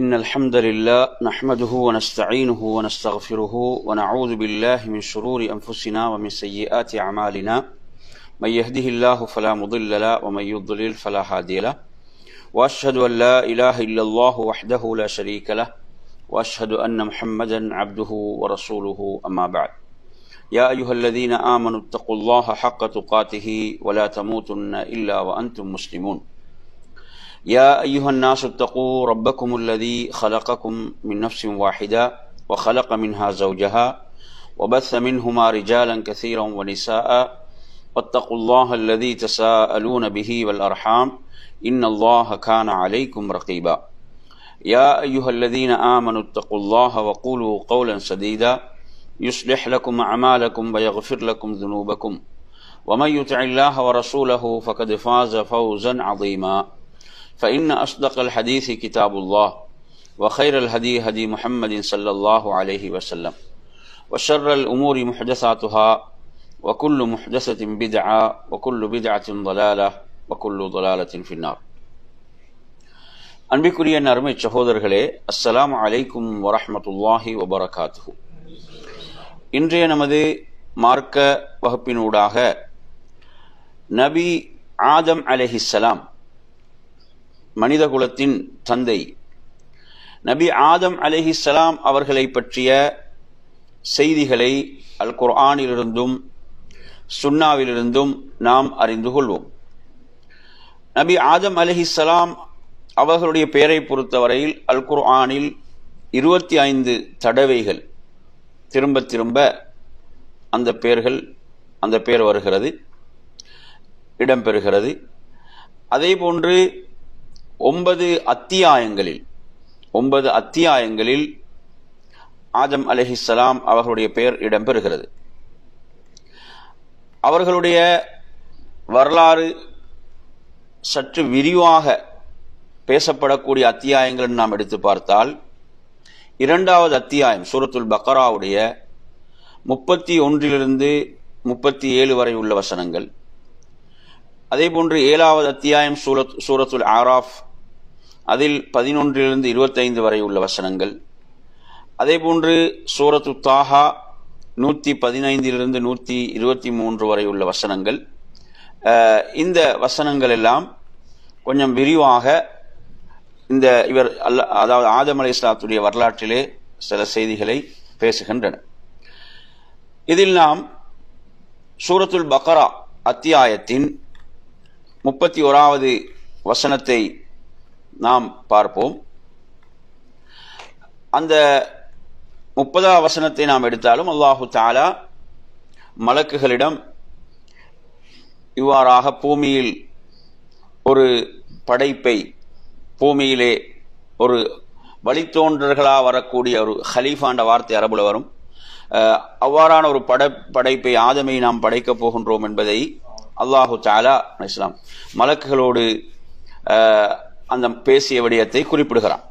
إن الحمد لله نحمده ونستعينه ونستغفره ونعوذ بالله من شرور أنفسنا ومن سيئات أعمالنا من يهده الله فلا مضل له ومن يضلل فلا هادي له وأشهد أن لا إله إلا الله وحده لا شريك له وأشهد أن محمدا عبده ورسوله أما بعد يا أيها الذين آمنوا اتقوا الله حق تقاته ولا تموتن إلا وأنتم مسلمون يا أيها الناس اتقوا ربكم الذي خلقكم من نفس واحدة وخلق منها زوجها وبث منهما رجالا كثيرا ونساء واتقوا الله الذي تساءلون به والأرحام إن الله كان عليكم رقيبا يا أيها الذين آمنوا اتقوا الله وقولوا قولا سديدا يصلح لكم أعمالكم ويغفر لكم ذنوبكم ومن يطع الله ورسوله فقد فاز فوزا عظيما فإن أصدق الحديث كتاب الله وخير الهدي هدي محمد صلى الله عليه وسلم وشر الأمور محدثاتها وكل محدثة بدعة وكل بدعة ضلالة وكل ضلالة في النار. அன்பிற்குரிய அருமை சகோதரர்களே, அஸ்ஸலாமு அலைக்கும் வரஹ்மத்துல்லாஹி வபரகாத்துஹு. இன்றைய நமது மார்க்க வகுப்பினூடாக நபி ஆதம் அலைஹிஸ்ஸலாம், மனித குலத்தின் தந்தை நபி ஆதம் அலைஹிஸ்ஸலாம் அவர்களை பற்றிய செய்திகளை அல் குர்ஆனிலிருந்தும் சுன்னாவிலிருந்தும் நாம் அறிந்து கொள்வோம். நபி ஆதம் அலைஹிஸ்ஸலாம் அவர்களுடைய பெயரை பொறுத்தவரையில் அல் குர்ஆனில் 25 தடவைகள் திரும்ப திரும்ப அந்த பெயர் வருகிறது, இடம்பெறுகிறது. அதே போன்று 9 அத்தியாயங்களில் ஆதம் அலைஹிஸ்ஸலாம் அவர்களுடைய பெயர் இடம்பெறுகிறது. அவர்களுடைய வரலாறு சற்று விரிவாக பேசப்படக்கூடிய அத்தியாயங்கள் நாம் எடுத்து பார்த்தால், 2வது அத்தியாயம் சூரத்துல் பக்ராவுடைய 31 37 வரை உள்ள வசனங்கள், அதே போன்று 7வது அத்தியாயம் சூரத்துல் ஆராஃப், அதில் 11 25 வரை உள்ள வசனங்கள், அதே போன்று சூரத்து தாஹா 115 123 வரை உள்ள வசனங்கள். இந்த வசனங்கள் எல்லாம் கொஞ்சம் விரிவாக அதாவது ஆதம் அலைஹிஸ்ஸலாத்துடைய வரலாற்றிலே சில செய்திகளை பேசுகின்றன. இதில் நாம் சூரத்துல் பக்ரா அத்தியாயத்தின் 31வது வசனத்தை நாம் பார்ப்போம். அந்த 30வது வசனத்தை நாம் எடுத்தாலும் அல்லாஹு தஆலா மலக்குகளிடம் இவ்வாறாக பூமியில் ஒரு படைப்பை, பூமியிலே ஒரு வழித்தோன்றர்களாக வரக்கூடிய ஒரு ஹலீஃபாண்ட வார்த்தை அரபுல வரும், அவ்வாறான ஒரு படைப்பை ஆதமை நாம் படைக்கப் போகின்றோம் என்பதை அல்லாஹு தஆலா இஸ்லாம் மலக்குகளோடு அந்த பேசிய விடயத்தை குறிப்பிடுகிறான்.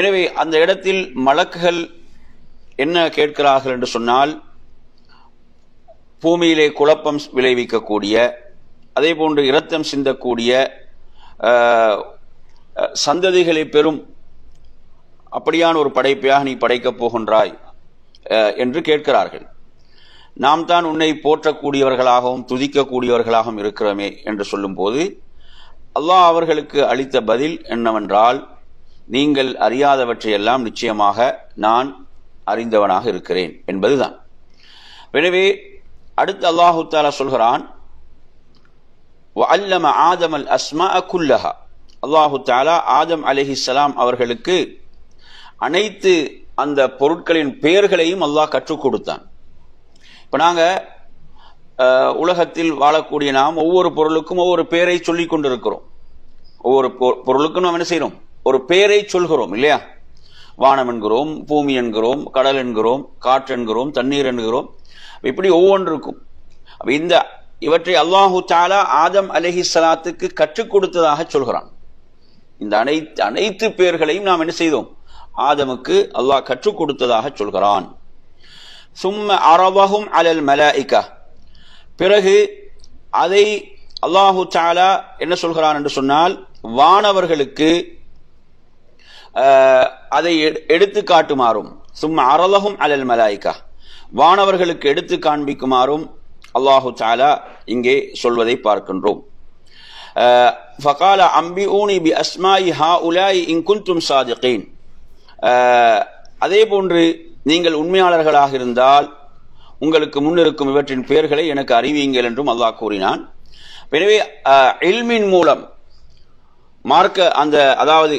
எனவே அந்த இடத்தில் மலக்குகள் என்ன கேட்கிறார்கள் என்று சொன்னால், பூமியிலே குழப்பம் விளைவிக்கக்கூடிய, அதே போன்று இரத்தம் சிந்தக்கூடிய சந்ததிகளை பெறும் அப்படியான ஒரு படைப்பையாக நீ படைக்கப் போகின்றாய் என்று கேட்கிறார்கள். நாம் தான் உன்னை போற்றக்கூடியவர்களாகவும் துதிக்கக்கூடியவர்களாகவும் இருக்கிறோமே என்று சொல்லும் போது அல்லாஹ் அவர்களுக்கு அளித்த பதில் என்னவென்றால், நீங்கள் அறியாதவற்றையெல்லாம் நிச்சயமாக நான் அறிந்தவனாக இருக்கிறேன் என்பதுதான். எனவே அடுத்து அல்லாஹு தஆலா சொல்கிறான், வஅல்லம ஆதமல் அஸ்மாஅ குல்லஹா. அல்லாஹு தஆலா ஆதம் அலைஹிஸ்ஸலாம் அவர்களுக்கு அனைத்து அந்த பொருட்களின் பெயர்களையும் அல்லாஹ் கற்றுக் கொடுத்தான். இப்ப நாங்க உலகத்தில் வாழக்கூடிய நாம் ஒவ்வொரு பொருளுக்கும் ஒவ்வொரு பெயரை சொல்லிக் கொண்டிருக்கிறோம். ஒவ்வொரு பொருளுக்கும் நாம் என்ன செய்யறோம்? ஒரு பெயரை சொல்கிறோம் இல்லையா? வானம் என்கிறோம், பூமி என்கிறோம், கடல் என்கிறோம், காற்று என்கிறோம், தண்ணீர் என்கிறோம். இப்படி ஒவ்வொன்றுக்கும் இவற்றை அல்லாஹு தஆலா ஆதம் அலைஹிஸ்ஸலாத்துக்கு கற்றுக் கொடுத்ததாக சொல்கிறான். இந்த அனைத்து பெயர்களையும் நாம் என்ன செய்தோம்? ஆதமுக்கு அல்லாஹ் கற்றுக் கொடுத்ததாக சொல்கிறான். சும்ம அரவஹும் அலல் மலாயிகா. பிறகு அதை அல்லாஹு தஆலா என்ன சொல்கிறான் என்று சொன்னால், வானவர்களுக்கு அதை எடுத்து காட்டுமாறும் சும்மா அரலஹும் அலல் மலாயிகா வானவர்களுக்கு எடுத்து காண்பிக்குமாறும் அல்லாஹு தஆலா இங்கே சொல்வதை பார்க்கின்றோம். ஃபகால அம்பிஊனி பி அஸ்மாஇ ஹாஉலாஇ இன் குன்தும் சாதிகீன். அதே போன்று நீங்கள் உண்மையாளர்களாக இருந்தால் உங்களுக்கு முன்னிருக்கும் இவற்றின் பெயர்களை எனக்கு அறிவியுங்கள் என்றும் அல்லாஹ் கூறினான். எனவே இல்மின் மூலம் மார்க்க அந்த அதாவது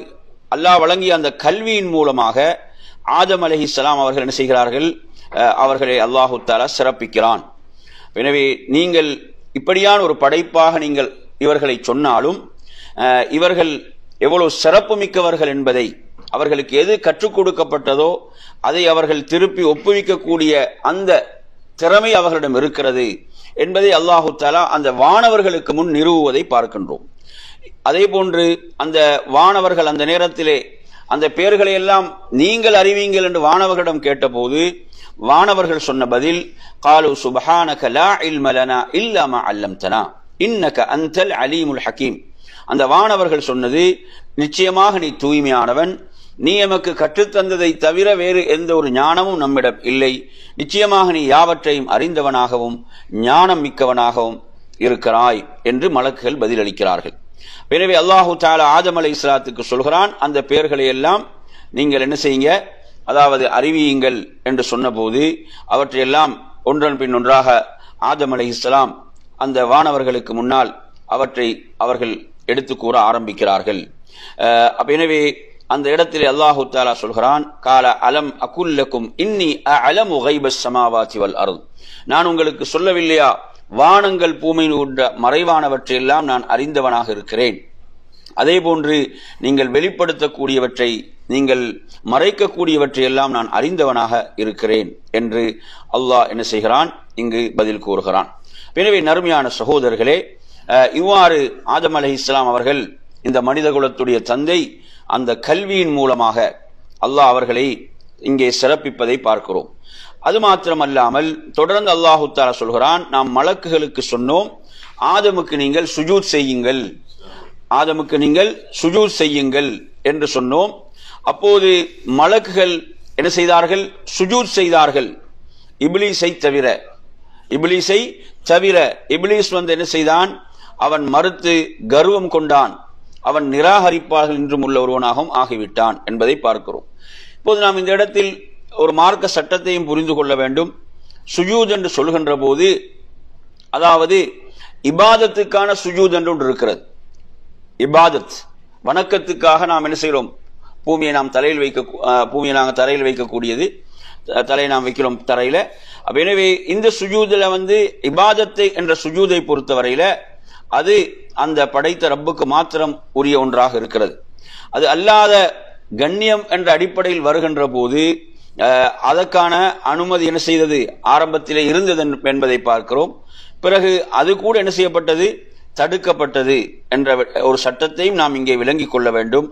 அல்லாஹ் வழங்கிய அந்த கல்வியின் மூலமாக ஆதம் அலைஹிஸ்ஸலாம் அவர்கள் என்ன செய்கிறார்கள், அவர்களை அல்லாஹு தஆலா சிறப்பிக்கிறான். எனவே நீங்கள் இப்படியான ஒரு படைப்பாக நீங்கள் இவர்களை சொன்னாலும் இவர்கள் எவ்வளவு சிறப்பு மிக்கவர்கள் என்பதை, அவர்களுக்கு எது கற்றுக் கொடுக்கப்பட்டதோ அதை அவர்கள் திருப்பி ஒப்புவிக்கக்கூடிய அந்த திறமை அவர்களிடம் இருக்கிறது என்பதை அல்லாஹு தஆலா அந்த வானவர்களுக்கு முன் நிறுவுவதை பார்க்கின்றோம். அதே போன்று அந்த வானவர்கள் அந்த நேரத்திலே அந்த பெயர்களை எல்லாம் நீங்கள் அறிவீங்கள் என்று வானவர்களிடம் கேட்டபோது வானவர்கள் சொன்ன பதில் காலு சுப்ஹானக லா இல்ம லனா இல்லா மா அல்லம்தனா இன்னக அன்தல் அலீமுல் ஹகீம். அந்த வானவர்கள் சொன்னது, நிச்சயமாக நீ தூய்மையானவன், நீ எமக்கு கற்றுத்தந்ததை தவிர வேறு எந்த ஒரு ஞானமும் நம்மிடம் இல்லை, நிச்சயமாக நீ யாவற்றையும் அறிந்தவனாகவும் ஞானம் மிக்கவனாகவும் இருக்கிறாய் என்று மலக்குகள் பதிலளிக்கிறார்கள். எனவே அல்லாஹு தஆலா ஆதம் அலைஹிஸ்ஸலாத்துக்கு சொல்கிறான், அந்த பெயர்களை எல்லாம் நீங்கள் என்ன செய்யுங்க, அதாவது அறிவியுங்கள் என்று சொன்னபோது அவற்றையெல்லாம் ஒன்றன் பின் ஒன்றாக ஆதம் அலைஹிஸ்ஸலாம் அந்த வானவர்களுக்கு முன்னால் அவற்றை அவர்கள் எடுத்து கூற ஆரம்பிக்கிறார்கள். எனவே அந்த இடத்திலே அல்லாஹு தஆலா சொல்கிறான், கால அலம் அகுல்லக்கும் இன்னி அலமு கைபஸ் ஸமாவாதி வல் அர்த். நான் உங்களுக்கு சொல்லவில்லையா, வானங்கள் பூமியில் உள்ள மறைவானவற்றையெல்லாம் நான் அறிந்தவனாக இருக்கிறேன். அதே போன்று நீங்கள் வெளிப்படுத்தக்கூடியவற்றை நீங்கள் மறைக்கக்கூடியவற்றையெல்லாம் நான் அறிந்தவனாக இருக்கிறேன் என்று அல்லாஹ் என்ன செய்கிறான், இங்கு பதில் கூறுகிறான். எனவே நறுமையான சகோதரர்களே, இவ்வாறு ஆதம் அலைஹிஸ்ஸலாம் அவர்கள் இந்த மனித குலத்துடைய தந்தை, அந்த கல்வியின் மூலமாக அல்லாஹ் அவர்களை இங்கே சிறப்பிப்பதை பார்க்கிறோம். அது மாத்திரமல்லாமல் தொடர்ந்து அல்லாஹு தஆலா சொல்கிறான், நாம் மலக்குகளுக்கு சொன்னோம், ஆதமுக்கு நீங்கள் சுஜூத் செய்யுங்கள், ஆதமுக்கு நீங்கள் சுஜூத் செய்யுங்கள் என்று சொன்னோம். அப்போது மலக்குகள் என்ன செய்தார்கள், சுஜூத் செய்தார்கள். இப்லீஸை தவிர இப்லீஸ் என்ன செய்தான், அவன் மறுத்து கர்வம் கொண்டான், அவன் நிராகரிப்பார்கள் என்றும் உள்ள ஒருவனாகவும் ஆகிவிட்டான் என்பதை பார்க்கிறோம். இப்போது நாம் இந்த இடத்தில் ஒரு மார்க்க சட்டத்தையும் புரிந்து கொள்ள வேண்டும். சுஜூத் என்று சொல்கின்ற போது அதாவது இபாதத்துக்கான சுஜூத் என்று ஒன்று இருக்கிறது. இபாதத் வணக்கத்துக்காக நாம் என்ன செய்கிறோம், பூமியை நாம் தரையில் வைக்கக்கூடியது, தலையை நாம் வைக்கிறோம் தரையில. எனவே இந்த சுஜூதுல இபாதத்தை என்ற சுஜூதை பொறுத்தவரையில அது அந்த படைத்த ரப்புக்கு மாத்திரம் உரிய ஒன்றாக இருக்கிறது. அது அல்லாத கண்ணியம் என்ற அடிப்படையில் வருகின்ற போது அதற்கான அனுமதி என்ன செய்தது, ஆரம்பத்திலே இருந்தது என்பதை பார்க்கிறோம். பிறகு அது கூட என்ன செய்யப்பட்டது, தடுக்கப்பட்டது என்ற ஒரு சட்டத்தையும் நாம் இங்கே விளங்கிக் கொள்ள வேண்டும்.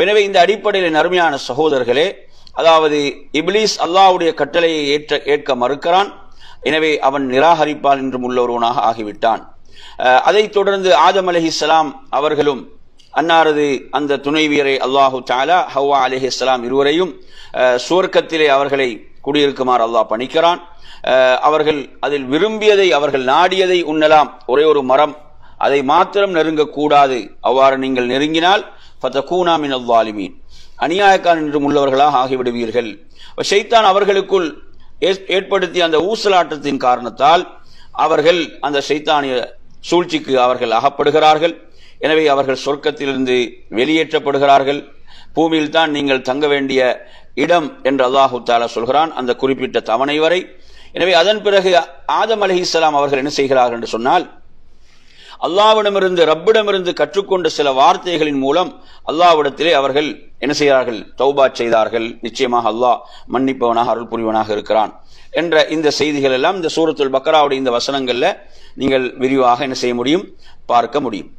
எனவே இந்த அடிப்படையில் நறுமையான சகோதரர்களே, அதாவது இப்லீஸ் அல்லாஹ்வுடைய கட்டளையை ஏற்க மறுக்கிறான். எனவே அவன் நிராகரிப்பான் என்றும் உள்ள ஒருவனாக ஆகிவிட்டான். அதைத் தொடர்ந்து ஆதம் அலைஹிஸ்ஸலாம் அவர்களும் அன்னாரது அந்த துணைவியரை அல்லாஹு தஆலா ஹவ்வா அலைஹிஸ்ஸலாம் இருவரையும் சுவர்க்கத்திலே அவர்களை குடியிருக்குமாறு அல்லாஹ் பணிக்கிறான். அவர்கள் அதில் விரும்பியதை, அவர்கள் நாடியதை உண்ணலாம், ஒரே ஒரு மரம், அதை மாத்திரம் நெருங்கக்கூடாது. அவ்வாறு நீங்கள் நெருங்கினால் ஃபதகூனா மினல் ஸாலிமீன், அநியாயக்காரர் என்றும் உள்ளவர்களாக ஆகிவிடுவீர்கள். ஷைத்தான் அவர்களுக்குள் ஏற்படுத்திய அந்த ஊசலாட்டத்தின் காரணத்தால் அவர்கள் அந்த ஷைத்தானிய சூழ்ச்சிக்கு அவர்கள் அகப்படுகிறார்கள். எனவே அவர்கள் சொர்க்கத்திலிருந்து வெளியேற்றப்படுகிறார்கள். பூமியில் தான் நீங்கள் தங்க வேண்டிய இடம் என்று அல்லாஹு தஆலா சொல்கிறான், அந்த குறிப்பிட்ட தவணை வரை. எனவே அதன் பிறகு ஆதம் அலைஹிஸ்ஸலாம் அவர்கள் என்ன செய்கிறார்கள் என்று சொன்னால், அல்லாஹ்விடமிருந்து ரப்பிடமிருந்து கற்றுக்கொண்ட சில வார்த்தைகளின் மூலம் அல்லாஹ்விடத்திலே அவர்கள் என்ன செய்கிறார்கள், தௌபா செய்தார்கள். நிச்சயமாக அல்லாஹ் மன்னிப்பவனாக அருள் புரிவனாக இருக்கிறான் என்ற இந்த செய்திகள் எல்லாம் இந்த சூரத்துல் பக்ராவுடைய இந்த வசனங்கள்ல நீங்கள் விரிவாக என்ன செய்ய முடியும், பார்க்க முடியும்.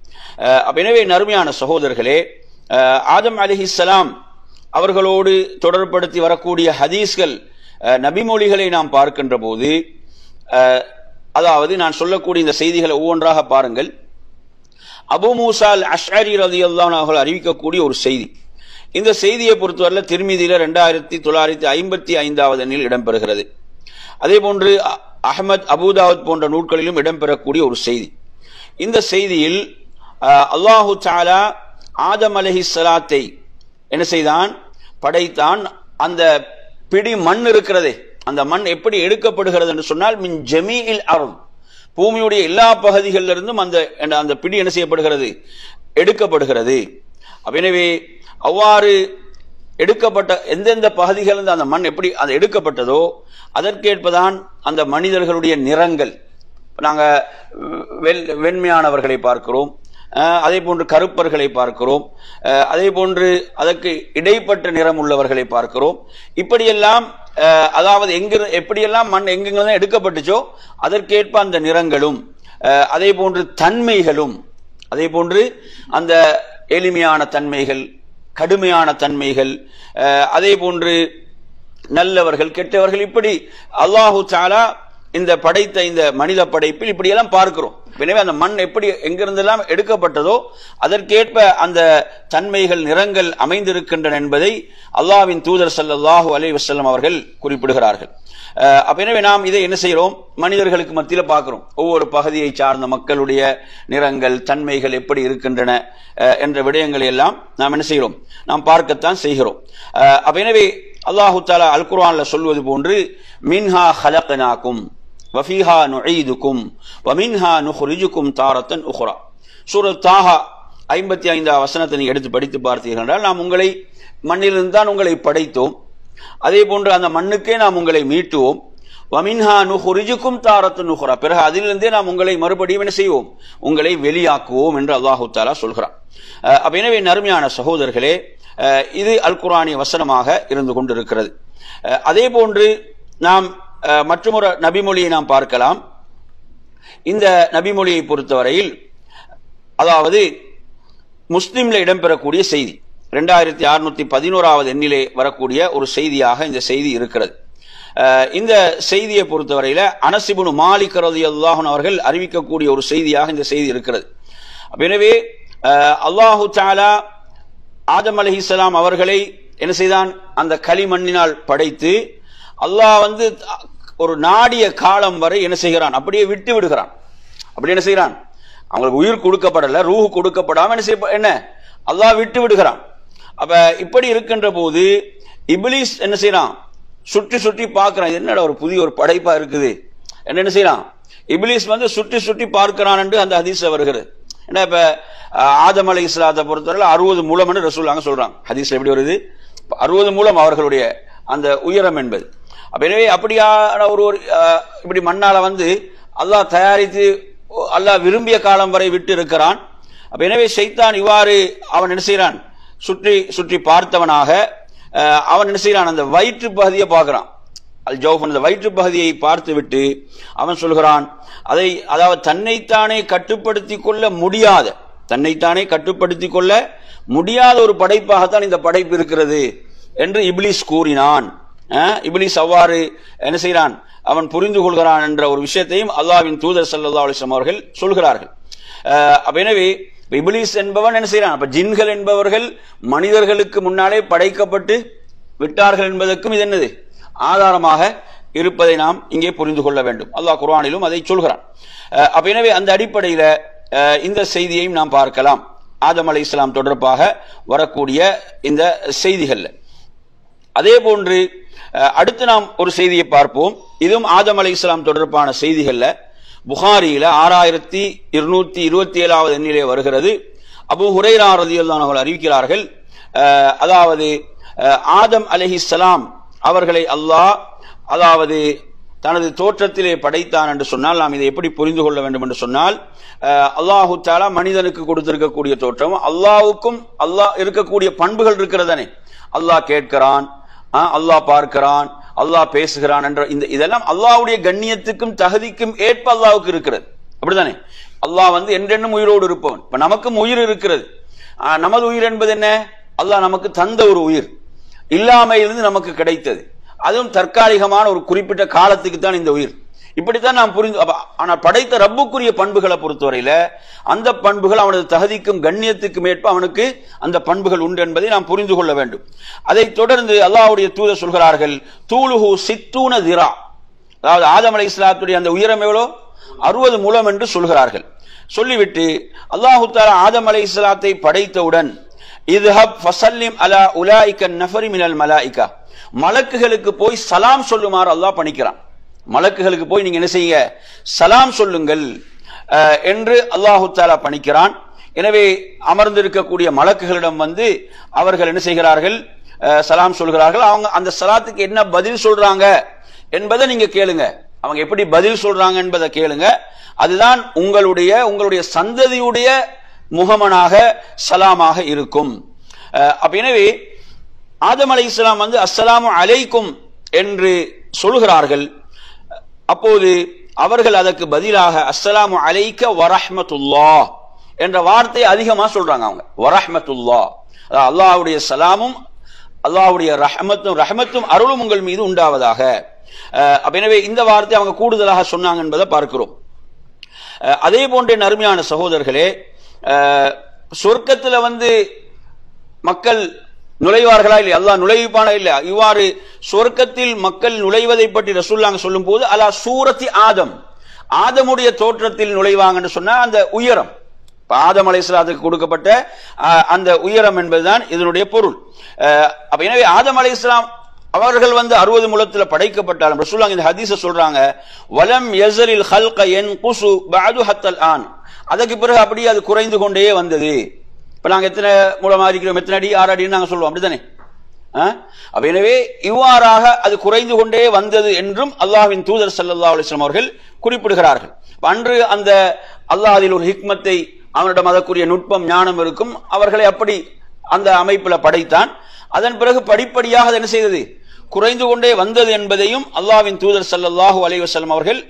எனவே நறுமையான சகோதரர்களே, ஆதம் அலைஹிஸ்ஸலாம் அவர்களோடு தொடர்படுத்தி வரக்கூடிய ஹதீஸ்கள், நபிமொழிகளை நாம் பார்க்கின்ற போது, அதாவது நான் சொல்லக்கூடிய இந்த செய்திகளை ஒவ்வொன்றாக பாருங்கள். அபூ மூஸா அல் அஷ்அரி ரலியல்லாஹு அன்ஹு அவர்கள் அறிவிக்கக்கூடிய ஒரு செய்தி. இந்த செய்தியை பொறுத்தவரை திர்மிதியில 2955வது எண்ணில் இடம்பெறுகிறது. அதே போன்று அஹ்மத், அபூதாவுத் போன்ற நூல்களிலும் இடம்பெறக்கூடிய ஒரு செய்தி. இந்த செய்தியில் அல்லாஹு தஆலா ஆதம் அலைஹிஸ்ஸலாத்தை என்ன செய்தான்? படைத்தான். அந்த பிடி மண் இருக்கிறதே, அந்த மண் எப்படி எடுக்கப்படுகிறது என்று சொன்னால், மின் ஜமீஇல் அர்த், பூமியுடைய எல்லா பகுதிகளிலிருந்தும் அந்த பிடி என்ன செய்யப்படுகிறது? எடுக்கப்படுகிறது. எனவே அவ்வாறு எடுக்கப்பட்ட எந்தெந்த பகுதிகளிலிருந்து அந்த மண் எப்படி அது எடுக்கப்பட்டதோ அதற்கேற்பதான் அந்த மனிதர்களுடைய நிறங்கள். நாங்கள் வெண்மையானவர்களை பார்க்கிறோம், அதே போன்று கருப்பர்களை பார்க்கிறோம், அதே போன்று அதற்கு இடைப்பட்ட நிறம் உள்ளவர்களை பார்க்கிறோம். இப்படியெல்லாம் அதாவது எப்படியெல்லாம் மண் எங்கெங்கெல்லாம் எடுக்கப்பட்டுச்சோ அதற்கேற்ப அந்த நிறங்களும், அதே போன்று தன்மைகளும், அதே போன்று அந்த எளிமையான தன்மைகள், கடுமையான தன்மைகள், அதே போன்று நல்லவர்கள், கெட்டவர்கள், இப்படி அல்லாஹு தஆலா இந்த படைத்த இந்த மனித படைப்பில் இப்படியெல்லாம் பார்க்கிறோம். எனவே அந்த மண் எப்படி எங்கிருந்தெல்லாம் எடுக்கப்பட்டதோ அதற்கேற்ப அந்த தன்மைகள், நிறங்கள் அமைந்திருக்கின்றன என்பதை அல்லாஹ்வின் தூதர் ஸல்லல்லாஹு அலைஹி வஸல்லம் அவர்கள் குறிப்பிடுகிறார்கள். எனவே நாம் இதை என்ன செய்கிறோம்? மனிதர்களுக்கு மத்தியில் பார்க்கிறோம். ஒவ்வொரு பகுதியை சார்ந்த மக்களுடைய நிறங்கள், தன்மைகள் எப்படி இருக்கின்றன என்ற விடயங்களை எல்லாம் நாம் என்ன செய்கிறோம்? நாம் பார்க்கத்தான் செய்கிறோம். எனவே அல்லாஹு தஆலா அல் குர்ஆன்ல சொல்வது போன்று, மின்ஹா ஹலக்னாக்கும் வஃபீஹா நுஈதுக்கும் வமின்ஹா நுக்ரிஜுக்கும் தாரத்தன் உக்ரா. சூரத் தாஹா 55வது வசனத்தை நீ எடுத்து படித்து பார்த்தீர்கள் என்றால், நாம் உங்களை மண்ணிலிருந்து தான் உங்களை படைத்தோம், அதே போன்று அந்த மண்ணுக்கே நாம் உங்களை மீட்டுவோம். வமின்ஹா நுக்ரிஜுக்கும் தாரத்தன் உக்ரா, பிறகு அதிலிருந்தே நாம் உங்களை மறுபடியும் என்ன செய்வோம்? உங்களை வெளியாக்குவோம் என்று அல்லாஹு தஆலா சொல்கிறான். எனவே நறுமையான சகோதரர்களே, இது அல் குர்ஆனிய வசனமாக இருந்து கொண்டிருக்கிறது. அதே போன்று நாம் மற்றொரு நபிமொழியை நாம் பார்க்கலாம். இந்த நபிமொழியை பொறுத்தவரையில், அதாவது முஸ்லிம்ல இடம்பெறக்கூடிய செய்தி, 2611வது எண்ணிலே வரக்கூடிய ஒரு செய்தியாக இந்த செய்தி இருக்கிறது. இந்த செய்தியை பொறுத்தவரையில அனஸ் இப்னு மாலிக் ரலியல்லாஹு அன்ஹு அவர்கள் அறிவிக்கக்கூடிய ஒரு செய்தியாக இந்த செய்தி இருக்கிறது. எனவே அல்லாஹு தஆலா ஆதம் அலைஹிஸ்ஸலாம் அவர்களை என்ன செய்தான்? அந்த களிமண்ணினால் படைத்து அல்லாஹ் ஒரு நாடிய காலம் வரை என்ன செய்கிறான்? அப்படியே விட்டு விடுகிறான். அப்படி என்ன செய்கிறான்? அவங்களுக்கு உயிர் கொடுக்கப்படல, ரூஹ் கொடுக்கப்படாம என்ன அல்லாஹ் விட்டு விடுகிறான். அப்ப இப்படி இருக்கின்ற போது இப்லீஸ் என்ன செய்யறான்? சுற்றி சுற்றி பார்க்கிறான். என்னடா ஒரு புதிய ஒரு படைப்பா இருக்குது என்ன செய்யறான்? இப்லீஸ் சுற்றி சுற்றி பார்க்கிறான் என்று அந்த ஹதீஸ்ல வருகிறது. ஏன்னா இப்ப ஆதம் அலைஹிஸ்ஸலாத்தை பொறுத்தவரை 60 மூலம் என்று ரசூலுல்லாஹ் சொல்றாங்க. ஹதீஸ்ல எப்படி வருது? 60 மூலம் அவர்களுடைய அந்த உயரம் என்பது. எனவே அப்படியான ஒரு இப்படி மண்ணால அல்லாஹ் தயாரித்து அல்லாஹ் விரும்பிய காலம் வரை விட்டு இருக்கிறான். எனவே ஷைத்தான் இவ்வாறு அவன் என்ன செய்யறான்? சுற்றி சுற்றி பார்த்தவனாக அவன் என்ன செய்யறான்? அந்த வயிற்று பகுதியை பார்க்கிறான். அல் ஜௌஃப், அந்த வயிற்று பகுதியை பார்த்து விட்டு அவன் சொல்கிறான், அதாவது தன்னைத்தானே கட்டுப்படுத்திக் கொள்ள முடியாத, தன்னைத்தானே கட்டுப்படுத்திக் கொள்ள முடியாத ஒரு படைப்பாகத்தான் இந்த படைப்பு இருக்கிறது என்று இப்லீஸ் கூறினான். இப்லீஸ் அவ்வாறு என்ன செய்கிறான்? அவன் புரிந்து கொள்கிறான் என்ற ஒரு விஷயத்தையும் அல்லாஹ்வின் தூதர் ஸல்லல்லாஹு அலைஹி வஸல்லம் அவர்கள் சொல்கிறார்கள். எனவே இப்லீஸ் என்பவன் என்ன செய்கிறான்? அப்ப ஜின்கள் என்பவர்கள் மனிதர்களுக்கு முன்னாலே படைக்கப்பட்டு விட்டார்கள் என்பதற்கும் இது என்னது? ஆதாரமாக இருப்பதை நாம் இங்கே புரிந்து கொள்ள வேண்டும். அல்லாஹ் குர்ஆனிலும் அதை சொல்கிறான். எனவே அந்த அடிப்படையில இந்த செய்தியையும் நாம் பார்க்கலாம். ஆதம் அலைஹிஸ்ஸலாம் தொடர்பாக வரக்கூடிய இந்த செய்திகள்ல. அதே போன்று அடுத்து நாம் ஒரு செய்தியை பார்ப்போம். இதுவும் ஆதம் அலைஹிஸ்ஸலாம் தொடர்பான செய்திகள்ல புகாரியில 6227வது எண்ணிலே வருகிறது. அபூ ஹுரைரா ரலியல்லாஹு அன்ஹு அறிவிக்கிறார்கள், அதாவது ஆதம் அலைஹிஸ்ஸலாம் அவர்களை அல்லாஹ் அதாவது தனது தோற்றத்திலே படைத்தான் என்று சொன்னால், நாம் இதை எப்படி புரிந்து கொள்ள வேண்டும் என்று சொன்னால், அல்லாஹு தஆலா மனிதனுக்கு கொடுத்திருக்கக்கூடிய தோற்றம், அல்லாஹ்வுக்கும் அல்லாஹ் இருக்கக்கூடிய பண்புகள் இருக்கிறதானே. அல்லாஹ் கேட்கிறான், அல்லாஹ் பார்க்கிறான், அல்லாஹ் பேசுகிறான் என்ற இதெல்லாம் அல்லாஹ்வுடைய கண்ணியத்துக்கும் தகுதிக்கும் ஏற்ப அல்லாஹ்வுக்கு இருக்கிறது. அப்படித்தானே? அல்லாஹ் என்றென்னும் உயிரோடு இருப்பவன். இப்ப நமக்கும் உயிர் இருக்கிறது. நமது உயிர் என்பது என்ன? அல்லாஹ் நமக்கு தந்த ஒரு உயிர், இல்லாமையிலிருந்து நமக்கு கிடைத்தது. அதுவும் தற்காலிகமான ஒரு குறிப்பிட்ட காலத்துக்கு தான் இந்த உயிர். இப்படித்தான் நாம் புரிந்து. ஆனால் படைத்த ரப்புக்குரிய பண்புகளை பொறுத்தவரையில அந்த பண்புகள் அவனது தகுதிக்கும் கண்ணியத்துக்கும் ஏற்ப அவனுக்கு அந்த பண்புகள் உண்டு என்பதை நாம் புரிந்து கொள்ள வேண்டும். அதைத் தொடர்ந்து அல்லாஹ்வுடைய தூதர் சொல்கிறார்கள், தூலுஹு சித்தூன திரா, அதாவது ஆதம் அலைஹிஸ்ஸலாத்துடைய அந்த உயரம் எவ்வளோ, 60 முழம் என்று சொல்கிறார்கள். சொல்லிவிட்டு அல்லாஹு தஆலா ஆதம் அலைஹிஸ்ஸலாத்தை படைத்தவுடன் இத்ஹப் ஃபஸல்லிம் அலா உலாயிக நஃபரி மினல் மலாயிகா, மலக்குகளுக்கு போய் சலாம் சொல்லுமாறு அல்லாஹ் பணிக்கிறான். மலக்குகளுக்கு போய் நீங்க என்ன செய்யுங்க, சலாம் சொல்லுங்கள் என்று அல்லாஹு தஆலா பணிக்கிறான். எனவே அமர்ந்திருக்கக்கூடிய மலக்குகளிடம் வந்து அவர்கள் என்ன செய்கிறார்கள், சலாம் சொல்கிறார்கள். அவங்க அந்த சலாத்துக்கு என்ன பதில் சொல்றாங்க என்பதை நீங்க கேளுங்க. அவங்க எப்படி பதில் சொல்றாங்க என்பதை கேளுங்க. அதுதான் உங்களுடைய சந்ததியுடைய முகமனாக சலாமாக இருக்கும். எனவே ஆதம் அலைஹிஸ்ஸலாம் வந்து அஸ்ஸலாமு அலைக்கும் என்று சொல்கிறார்கள். அப்போது அவர்கள் அதற்கு பதிலாக அஸ்ஸலாமு அலைக்க வரஹ்மத்துல்லாஹ் என்ற வார்த்தையை அதிகமா சொல்றாங்க. அவங்க வரஹ்மத்துல்லாஹ், அல்லாஹ்வுடைய சலாமும் அல்லாஹ்வுடைய ரஹ்மத்தும் அருளும் உங்கள் மீது உண்டாவதாக. எனவே இந்த வார்த்தை அவங்க கூடுதலாக சொன்னாங்க என்பதை பார்க்கிறோம். அதே போன்ற அருமையான சகோதரர்களே, சொர்க்கத்தில் வந்து மக்கள் நுழைவார்களா இல்லையா, அல்லாஹ் நுழைவிப்பானா இல்லையா, இவ்வாறு சொர்க்கத்தில் மக்கள் நுழைவதை பற்றி ரசூலுல்லாஹ் சொல்லும் போது அலா சூரத்தி ஆதம், ஆதமுடைய தோற்றத்தில் நுழைவாங்கன்னு சொன்னா அந்த உயரம், ஆதம் அலைஹிஸ்ஸலாத்துக்கு கொடுக்கப்பட்ட அந்த உயரம் என்பதுதான் இதனுடைய பொருள். எனவே ஆதம் அலைஹிஸ்ஸலாம் அவர்கள் வந்து 60 முழத்தில் படைக்கப்பட்டாலும் ரசூலுல்லாஹ் இந்த ஹதீஸை சொல்றாங்க, வலம் யஸலில் ஹல்க யன்குசு பஅது ஹத்தல் ஆன், அதற்கு பிறகு அப்படியே அது குறைந்து கொண்டே வந்தது. இப்ப நாங்க எத்தனை மூலமா இருக்கிறோம், எத்தனை அடி 6 அடின்னு நாங்க சொல்லுவோம், அப்படித்தானே? எனவே இவ்வாறாக அது குறைந்து கொண்டே வந்தது என்றும் அல்லாஹ்வின் தூதர் ஸல்லல்லாஹு அலைஹி வஸல்லம் அவர்கள் குறிப்பிடுகிறார்கள். அன்று அந்த அல்லாஹ் அதில் ஒரு ஹிக்மத்தை, அவனிடம் அதற்குரிய நுட்பம் ஞானம் இருக்கும், அவர்களை அப்படி அந்த அமைப்பில் படைத்தான். அதன் பிறகு படிப்படியாக என்ன செய்தது, குறைந்து கொண்டே வந்தது என்பதையும் அல்லாஹ்வின் தூதர் ஸல்லல்லாஹு அலைஹி வஸல்லம் அவர்கள்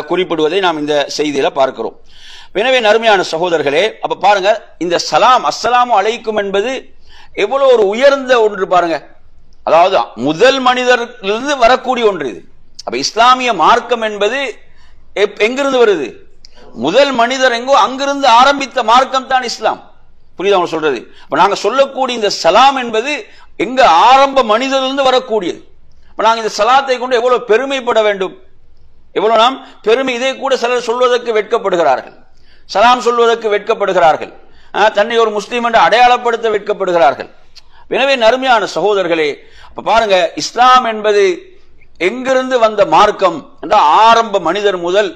குறிப்பிடுவதை நாம் இந்த செய்தியில பார்க்கிறோம். எனவே அருமையான சகோதரர்களே, அப்ப பாருங்க, இந்த சலாம் அஸ்ஸலாமு அலைக்கும் என்பது எவ்வளவு ஒரு உயர்ந்த ஒன்று பாருங்க. அதாவது முதல் மனிதரிலிருந்து வரக்கூடிய ஒன்று இது. அப்ப இஸ்லாமிய மார்க்கம் என்பது எங்கிருந்து வருது, முதல் மனிதர் எங்கோ அங்கிருந்து ஆரம்பித்த மார்க்கம் தான் இஸ்லாம். புரியுதா அவங்க சொல்றது? இப்ப நாங்க சொல்லக்கூடிய இந்த சலாம் என்பது எங்க ஆரம்ப மனிதரிலிருந்து வரக்கூடியது. இப்ப நாங்க இந்த சலாத்தை கொண்டு எவ்வளவு பெருமைப்பட வேண்டும், எவ்வளவு நாம் பெருமை. இதை கூட சிலர் சொல்வதற்கு வெட்கப்படுகிறார்கள், சலாம் சொல்வதற்கு வெட்கப்படுகிறார்கள், தன்னை ஒரு முஸ்லீம் என்று அடையாளப்படுத்த வெட்கப்படுகிறார்கள். எனவே அருமையான சகோதரர்களே, அப்ப பாருங்க, இஸ்லாம் என்பது எங்கிருந்து வந்த மார்க்கம் என்ற ஆரம்ப மனிதர் முதல்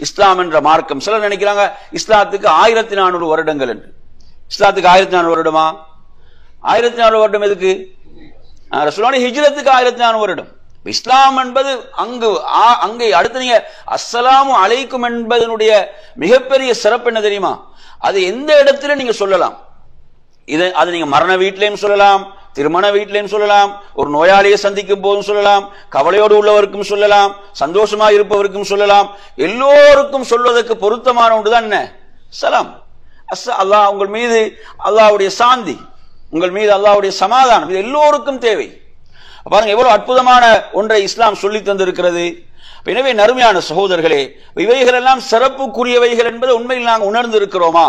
இஸ்லாம் என்ற மார்க்கம். சிலர் நினைக்கிறாங்க இஸ்லாத்துக்கு 1400 வருடங்கள் என்று. இஸ்லாத்துக்கு 1400 வருடமா? 1400 வருடம் எதுக்கு? ரசூலுல்லாஹ் ஹிஜ்ரத்துக்கு 1400 வருடம். இஸ்லாம் என்பது அங்கே அடுத்து நீங்க அஸ்ஸலாமு அலைக்கும் என்பதனுடைய மிகப்பெரிய சிறப்பு என்ன தெரியுமா? அது எந்த இடத்துல நீங்க சொல்லலாம். அது நீங்க மரண வீட்டிலையும் சொல்லலாம், திருமண வீட்டிலையும் சொல்லலாம், ஒரு நோயாளியை சந்திக்கும் போதும் சொல்லலாம், கவலையோடு உள்ளவருக்கும் சொல்லலாம், சந்தோஷமா இருப்பவருக்கும் சொல்லலாம், எல்லோருக்கும் சொல்வதற்கு பொருத்தமான ஒன்றுதான் என்ன? சலாம். அல்லாஹ் உங்கள் மீது அல்லாஹ்வுடைய சாந்தி, உங்கள் மீது அல்லாஹ்வுடைய சமாதானம், இது எல்லோருக்கும் தேவை. பாருங்க எவ்வளவு அற்புதமான ஒன்றை இஸ்லாம் சொல்லி தந்திருக்கிறது. எனவே அருமையான சகோதரர்களே, இவைகள் எல்லாம் சிறப்புக்குரியவைகள் என்பதை உண்மையில் நாங்கள் உணர்ந்து இருக்கிறோமா?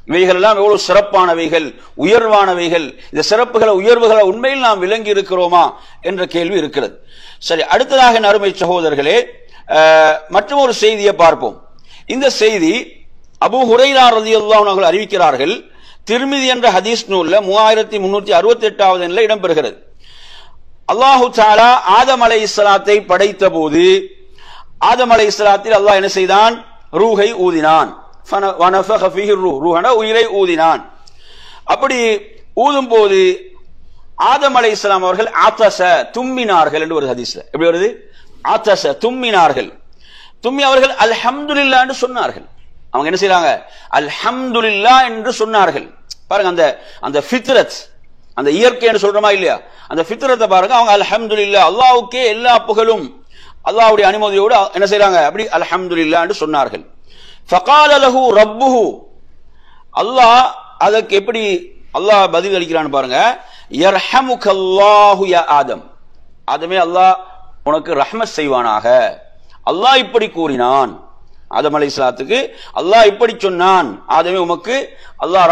இவைகள் எல்லாம் எவ்வளவு சிறப்பானவைகள், உயர்வானவைகள், இந்த சிறப்புகளை உயர்வுகளை உண்மையில் நாம் விளங்கி இருக்கிறோமா என்ற கேள்வி இருக்கிறது. சரி, அடுத்ததாக அருமை சகோதரர்களே, மற்றும் ஒரு செய்தியை பார்ப்போம். இந்த செய்தி அபூ ஹுரைரா ரலியல்லாஹு அன்ஹு அவர்கள் அறிவிக்கிறார்கள். திர்மிதி என்ற ஹதீஸ் நூல்ல 3368வது எண்ணில் இடம்பெறுகிறது. அல்லாஹு தஆலா ஆதம் அலைஹிஸ்ஸலாத்தை படைத்த போது ஆதம் அலைஹிஸ்ஸலாத்தில் அல்லாஹ் என்ன செய்தான்? ரூஹை ஊதினான். வனஃபக ஃபீஹி ரூஹ், ரூஹன உயிரை ஊதினான். அப்படி ஊதும் போது ஆதம் அலைஹிஸ்ஸலாம் அவர்கள் ஆத்தஸ, தும்மினார்கள் என்று ஒரு ஹதீஸ்ல எப்படி வருது? ஆத்தஸ, தும்மினார்கள். தும்மி அவர்கள் அல்ஹம்துலில்லாஹ் என்று சொன்னார்கள். அவங்க என்ன செய்றாங்க? அல்ஹம்துலில்லாஹ் என்று சொன்னார்கள். பாருங்க, அந்த ஃபித்ரத், அந்த இயற்கை என்று சொல்றோமா இல்லையா, அந்த ஃபித்ரத்தை பாருங்க. அவங்க அல்ஹம்துலில்லாஹ், அல்லாஹ்வுக்கே எல்லா புகழும், அல்லாஹ்வுடைய அனுமதியோடு என்ன செய்றாங்க? அப்படி அல்ஹம்துலில்லாஹ் என்று சொன்னார்கள். ஃபகால லஹு ரப்புஹு, அல்லாஹ் அதற்கு எப்படி அல்லாஹ் பதில் அளிக்கிறான்னு பாருங்க. யர்ஹமுக்கல்லாஹு யா ஆதம், ஆதமே அல்லாஹ் உனக்கு ரஹ்மத் செய்வானாக, அல்லாஹ் இப்படி கூறினான். ஆதம் அலைஹிஸ்ஸலாத்துக்கு அல்லாஹ் இப்படி சொன்னான், ஆதமே உமக்கு அல்லாஹ்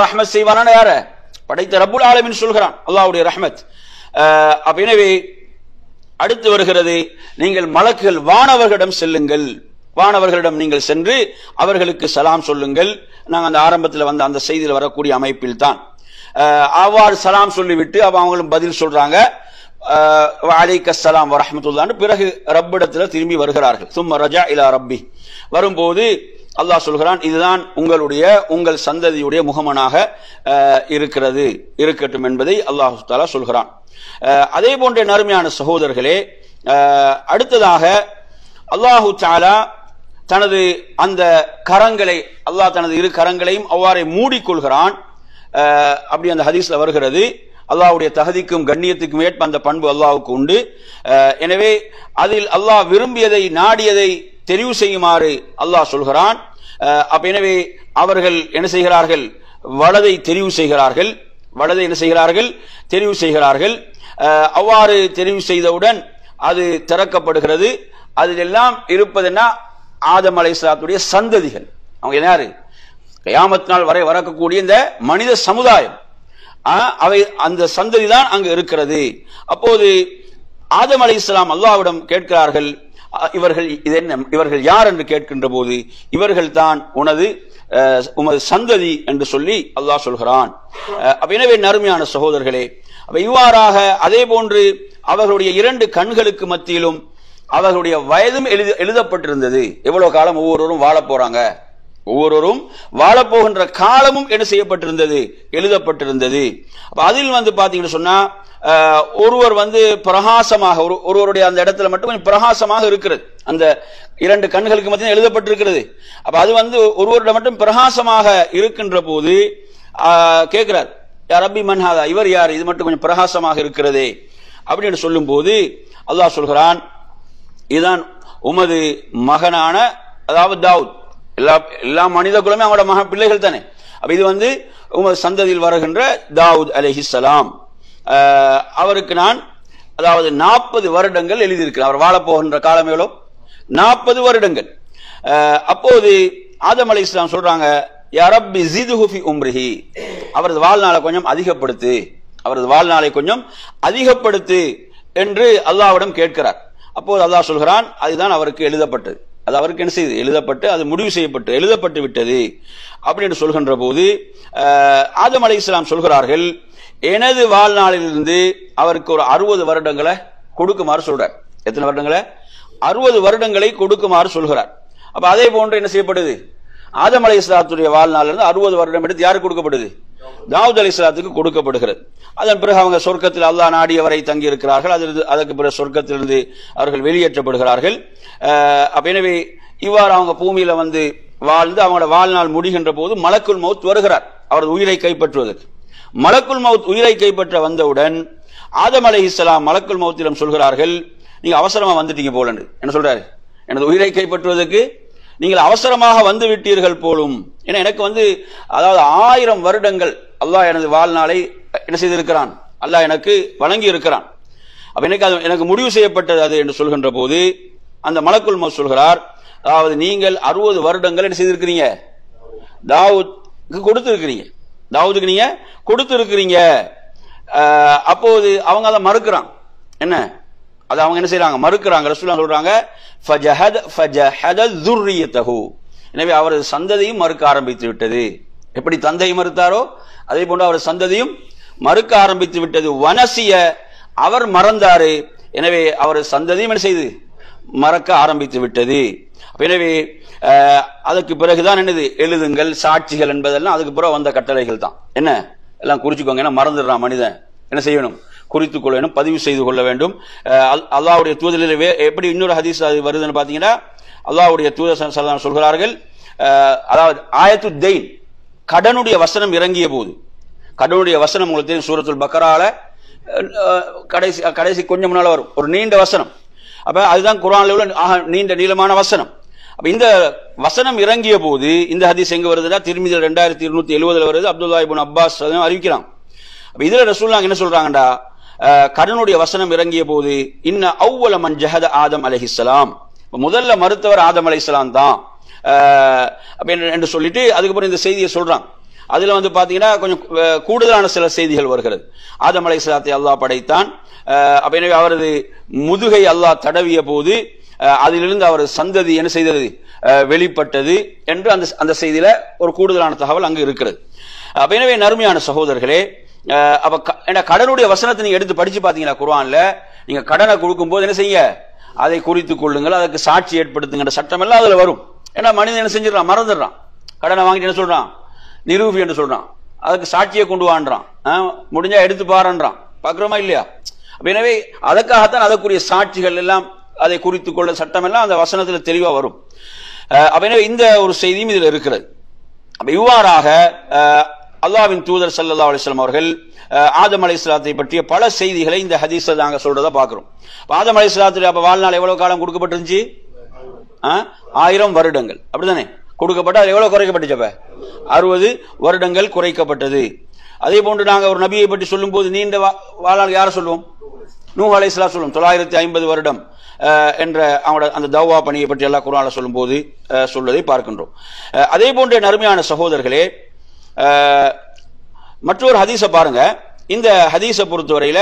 ரஹ்மத் செய்வானான யார? படைத்த ரப்புல் ஆலமீன் சொல்கிறான், அல்லாஹ்வுடைய ரஹ்மத். எனவே அடுத்து வருகிறது, நீங்கள் மலக்குகள் வானவர்களிடம் செல்லுங்கள், வானவர்களிடம் நீங்கள் சென்று அவர்களுக்கு சலாம் சொல்லுங்கள். நாங்கள் அந்த ஆரம்பத்தில் வந்த அந்த செய்தியில் வரக்கூடிய அமைப்பில் தான் அவ்வாறு சலாம் சொல்லிவிட்டு அவங்களும் பதில் சொல்றாங்க, அலைக்கஸ்ஸலாம் வரஹ்மத்துல்லாஹ். பிறகு ரப்பிடத்தில் திரும்பி வருகிறார்கள். சும்ம ரஜா இலா ரப்பி. வரும்போது அல்லாஹ் சொல்கிறான், இதுதான் உங்கள் சந்ததியுடைய முகமனாக இருக்கட்டும் என்பதை அல்லாஹ் தஆலா சொல்கிறான். அதே போன்ற நறுமையான சகோதரர்களே, அடுத்ததாக அல்லாஹு தஆலா தனது அந்த கரங்களை, அல்லாஹ் தனது இரு கரங்களையும் அவ்வாறே மூடிக்கொள்கிறான். அப்படி அந்த ஹதீஸ்ல வருகிறது, அல்லாஹ்வுடைய தகுதிக்கும் கண்ணியத்துக்கும் ஏற்ப அந்த பண்பு அல்லாஹ்வுக்கு உண்டு. எனவே அதில் அல்லாஹ் விரும்பியதை நாடியதை தெரிவு செய்யுமாறு அல்லாஹ் சொல்கிறான். எனவே அவர்கள் என்ன செய்கிறார்கள்? வலதை தெரிவு செய்கிறார்கள். தெரிவு செய்கிறார்கள். அவ்வாறு தெரிவு செய்தவுடன் அது திறக்கப்படுகிறது. அதில் எல்லாம் இருப்பதுன்னா ஆதம் அலைஹிஸ்ஸலாத்துடைய சந்ததிகள். அவங்க யாரு? கியாமத் நாள் வரை வரக்கூடிய இந்த மனித சமுதாயம், அவை அந்த சந்ததி தான் அங்கு இருக்கிறது. அப்போது ஆதம் அலைஹிஸ்ஸலாம் அல்லாஹ்விடம் கேட்கிறார்கள், இவர்கள் யார் என்று கேட்கின்ற போது, இவர்கள் தான் உமது சந்ததி என்று சொல்லி அல்லாஹ் சொல்கிறான். எனவே நறுமையான சகோதரர்களே, இவ்வாறாக அதே போன்று அவர்களுடைய இரண்டு கண்களுக்கு மத்தியிலும் அவர்களுடைய வயதும் எழுதப்பட்டிருந்தது. எவ்வளவு காலம் ஒவ்வொருவரும் வாழ போறாங்க, ஒவ்வொருவரும் வாழப்போகின்ற காலமும் என்ன செய்யப்பட்டிருந்தது? எழுதப்பட்டிருந்தது. அதில் பாத்தீங்கன்னு சொன்னா, ஒருவர் பிரகாசமாக, ஒருவருடைய அந்த இடத்துல மட்டும் கொஞ்சம் பிரகாசமாக இருக்கிறது, அந்த இரண்டு கண்களுக்கு மத்தியில் எழுதப்பட்டிருக்கிறது. அது ஒருவருடைய மட்டும் பிரகாசமாக இருக்கின்ற போது கேட்கிறார், யா ரப்பி மன் ஹாதா, இவர் யார்? இது மட்டும் கொஞ்சம் பிரகாசமாக இருக்கிறதே அப்படின்னு சொல்லும் போது அல்லாஹ் சொல்கிறான், இதுதான் உமது மகனான, அதாவது தாவூத். எல்லா மனித குலமே அவங்களோட பிள்ளைகள் தானே. இது உமது சந்ததியில் வருகின்ற தாவூத் அலைஹிஸ்ஸலாம். அவருக்கு நான் 40 வருடங்கள் எழுதியிருக்கிறேன். அவர் வாழ போகின்ற காலம் எவ்வளோ? 40 வருடங்கள். அப்போது ஆதம் அலைஹிஸ்ஸலாம் சொல்றாங்க, யா ரப்பி ஜிதுஹு ஃபி உம்ரிஹி, அவரது வாழ்நாளை கொஞ்சம் அதிகப்படுத்து என்று அல்லாஹ்விடம் கேட்கிறார். அப்போது அல்லாஹ் சொல்கிறான், அதுதான் அவருக்கு எழுதப்பட்டது. அது அவருக்கு என்ன செய்து எழுதப்பட்டு, அது முடிவு செய்யப்பட்டு எழுதப்பட்டு விட்டது அப்படின்னு சொல்கின்ற போது ஆதம் அலைஹிஸ்ஸலாம் சொல்கிறார்கள், எனது வாழ்நாளிலிருந்து அவருக்கு ஒரு 60 வருடங்களை கொடுக்குமாறு சொல்றார். எத்தனை வருடங்களை? 60 வருடங்களை கொடுக்குமாறு சொல்கிறார். அதே போன்று என்ன செய்யப்படுது? ஆதம் அலைஹிஸ்ஸலாத்துடைய வாழ்நாளிலிருந்து 60 வருடம் எடுத்து யாருக்கு கொடுக்கப்படுது? தாவூத் அலைஹிஸ்ஸலாத்துக்கு கொடுக்கப்படுகிறது. அதன் பிறகு அவங்க சொர்க்கத்தில் அல்லாஹ் நாடியவரை தங்கி இருக்கிறார்கள். அதற்கு பிறகு சொர்க்கத்திலிருந்து அவர்கள் வெளியேற்றப்படுகிறார்கள். எனவே இவ்வாறு அவங்க பூமியில வாழ்ந்து அவங்களோட வாழ்நாள் முடிகின்ற போது மலக்குல் மௌத் வருகிறார் அவரது உயிரை கைப்பற்றுவதற்கு. மலக்குல் மௌத் உயிரை கைப்பற்ற வந்தவுடன் ஆதம் அலைஹிஸ்ஸலாம் மலக்குல் மௌத்திடம் சொல்கிறார்கள், நீங்க அவசரமா வந்துட்டீங்க போல. என்ன சொல்றாரு? எனது உயிரை கைப்பற்றுவதற்கு நீங்கள் அவசரமாக வந்து விட்டீர்கள் போலும். ஏன்னா எனக்கு அதாவது 1000 வருடங்கள் அல்லாஹ் எனது வாழ்நாளை என்ன செய்திருக்கிறான், அல்லாஹ் எனக்கு வழங்கி இருக்கிறான். எனக்கு முடிவு செய்யப்பட்டது அது என்று சொல்கின்ற போது அந்த மலக்குல் மௌத் சொல்கிறார், அதாவது நீங்கள் 60 வருடங்கள் என்ன செய்திருக்கிறீங்க? தாவூதுக்கு கொடுத்திருக்கிறீங்க. அப்போது அவங்க அதை மறுக்கிறாங்க. என்ன அது? அவங்க என்ன செய்யறாங்க? மறுக்கிறாங்க. ரசூலுல்லாஹ் சொல்றாங்க, ஃபஜஹத ذُرِّيَّتَهُ, எனவே அவரது சந்ததியும் மறுக்க ஆரம்பித்து விட்டது. எப்படி தந்தை மறுத்தாரோ அதே போன்று அவர் சந்ததியும் மறுக்க ஆரம்பித்து விட்டது. வனசிய, அவர் மறந்தாரு, எனவே அவர் சந்ததியும் என்ன செய்து மறக்க ஆரம்பித்து விட்டது. எனவே அதுக்கு பிறகுதான் என்னது எழுதுங்கள், சாட்சிகள் என்பதெல்லாம் அதுக்கு பிறகு வந்த கட்டளைகள் தான். என்ன எல்லாம் குறிச்சுக்கோங்க. ஏன்னா மறந்துடுறான் மனிதன், என்ன செய்யணும்? குறித்துக் கொள்ள வேண்டும், பதிவு செய்து கொள்ள வேண்டும். அல்லாஹ்வுடைய தூதரில் எப்படி இன்னொரு ஹதீஸ் அது வருதுன்னு பாத்தீங்கன்னா, அல்லாஹ்வுடைய தூதர் ஸல்லல்லாஹு அலைஹி வஸல்லம் சொல்கிறார்கள், அதாவது ஆயத்து தெயின், கடனுடைய வசனம் இறங்கிய போது, கடனுடைய வசனம் உங்களுக்கு தெரியும், சூரத்துல் பக்கரால கடைசி கொஞ்சம் முன்னால வரும் ஒரு நீண்ட வசனம். அதுதான் குர்ஆன்ல உள்ள நீண்ட நீளமான வசனம். இந்த வசனம் இறங்கிய போது இந்த ஹதீஸ் எங்க வருதுன்னா திர்மிதியில் 2270 வருது. அப்துல்லாஹ் இப்னு அப்பாஸ் அறிவிக்கிறான். இதுல ரசூலுல்லாஹ் என்ன சொல்றாங்கடா, கடனுடைய வசனம் இறங்கிய போது இன்ன அவ்வல மன் ஜஹத ஆதம் அலைஹிஸ்ஸலாம், முதல்ல மறுத்தவர் ஆதம் அலைஹிஸ்ஸலாம் தான் என்று சொல்லிட்டு அதுக்கப்புறம் இந்த செய்தியை சொல்றாங்க. அதுல வந்து பாத்தீங்கன்னா கொஞ்சம் கூடுதலான சில செய்திகள் வருகிறது. ஆதம் அலைஹிஸ்ஸலாத்தை அல்லாஹ் படைத்தான், எனவே அவரது முதுகை அல்லாஹ் தடவிய போது அதிலிருந்து அவர் சந்ததி என்ன செய்தது, வெளிப்பட்டது என்று அந்த செய்தியில ஒரு கூடுதலான தகவல் அங்கு இருக்கிறது. எனவே நறுமையான சகோதரர்களே, அப்ப கடனுடைய வசனத்தை நீங்க எடுத்து படிச்சு பாத்தீங்களா குர்ஆன்ல, நீங்க கடனை கொடுக்கும் போது என்ன செய்ய, அதை குறித்துக் கொள்ளுங்கள், அதற்கு சாட்சி ஏற்படுத்துங்கிற சட்டம் எல்லாம் அதுல வரும். ஏன்னா மனிதன் என்ன செஞ்சிடறான், மறந்துடுறான். கடனை வாங்கிட்டு என்ன சொல்றான், நிரூபி என்று சொல்றான், அதுக்கு சாட்சியை கொண்டு வான்றான், முடிஞ்சா எடுத்து பாருன்றான். பாக்குறோமா இல்லையா? எனவே அதற்காகத்தான் அதற்குரிய சாட்சிகள் எல்லாம், அதை குறித்துக் கொள்ள சட்டம் எல்லாம் அந்த வசனத்தில் தெளிவா வரும். எனவே இந்த ஒரு செய்தியும் இதில் இருக்கிறது. இவ்வாறாக அல்லாஹ்வின் தூதர் ஸல்லல்லாஹு அலைஹி வஸல்லம் அவர்கள் ஆதம் அலைஹிஸ்ஸலாத்தை பற்றிய பல செய்திகளை இந்த ஹதீஸ்ல நாங்க சொல்றதை பார்க்கிறோம். ஆதம் அலைஹிஸ்ஸலாத்துடைய அப்ப வாழ்நாள் எவ்வளவு காலம் கொடுக்கப்பட்டிருந்துச்சு? 1000 வருடங்கள், அப்படித்தானே கொடுக்கப்பட்ட. அது எவ்வளவு குறைக்கப்பட்டுச்சு? அப்ப 60 வருடங்கள் குறைக்கப்பட்டது. அதே போன்று நாங்க ஒரு நபியை பற்றி சொல்லும் போது நீண்ட வாழ்நாள் யாரை சொல்லுவோம்? நூஹ் அலைஹிஸ்ஸலாம் சொல்லுவோம். 950 வருடம் என்ற அவங்களோட அந்த தௌவா பணியை பற்றி எல்லாம் குர்ஆன்ல சொல்லும் போது சொல்வதை பார்க்கின்றோம். அதே போன்ற நறுமையான சகோதரர்களே, மற்றொரு ஹதீஸை பாருங்க. இந்த ஹதீஸை பொறுத்தவரையில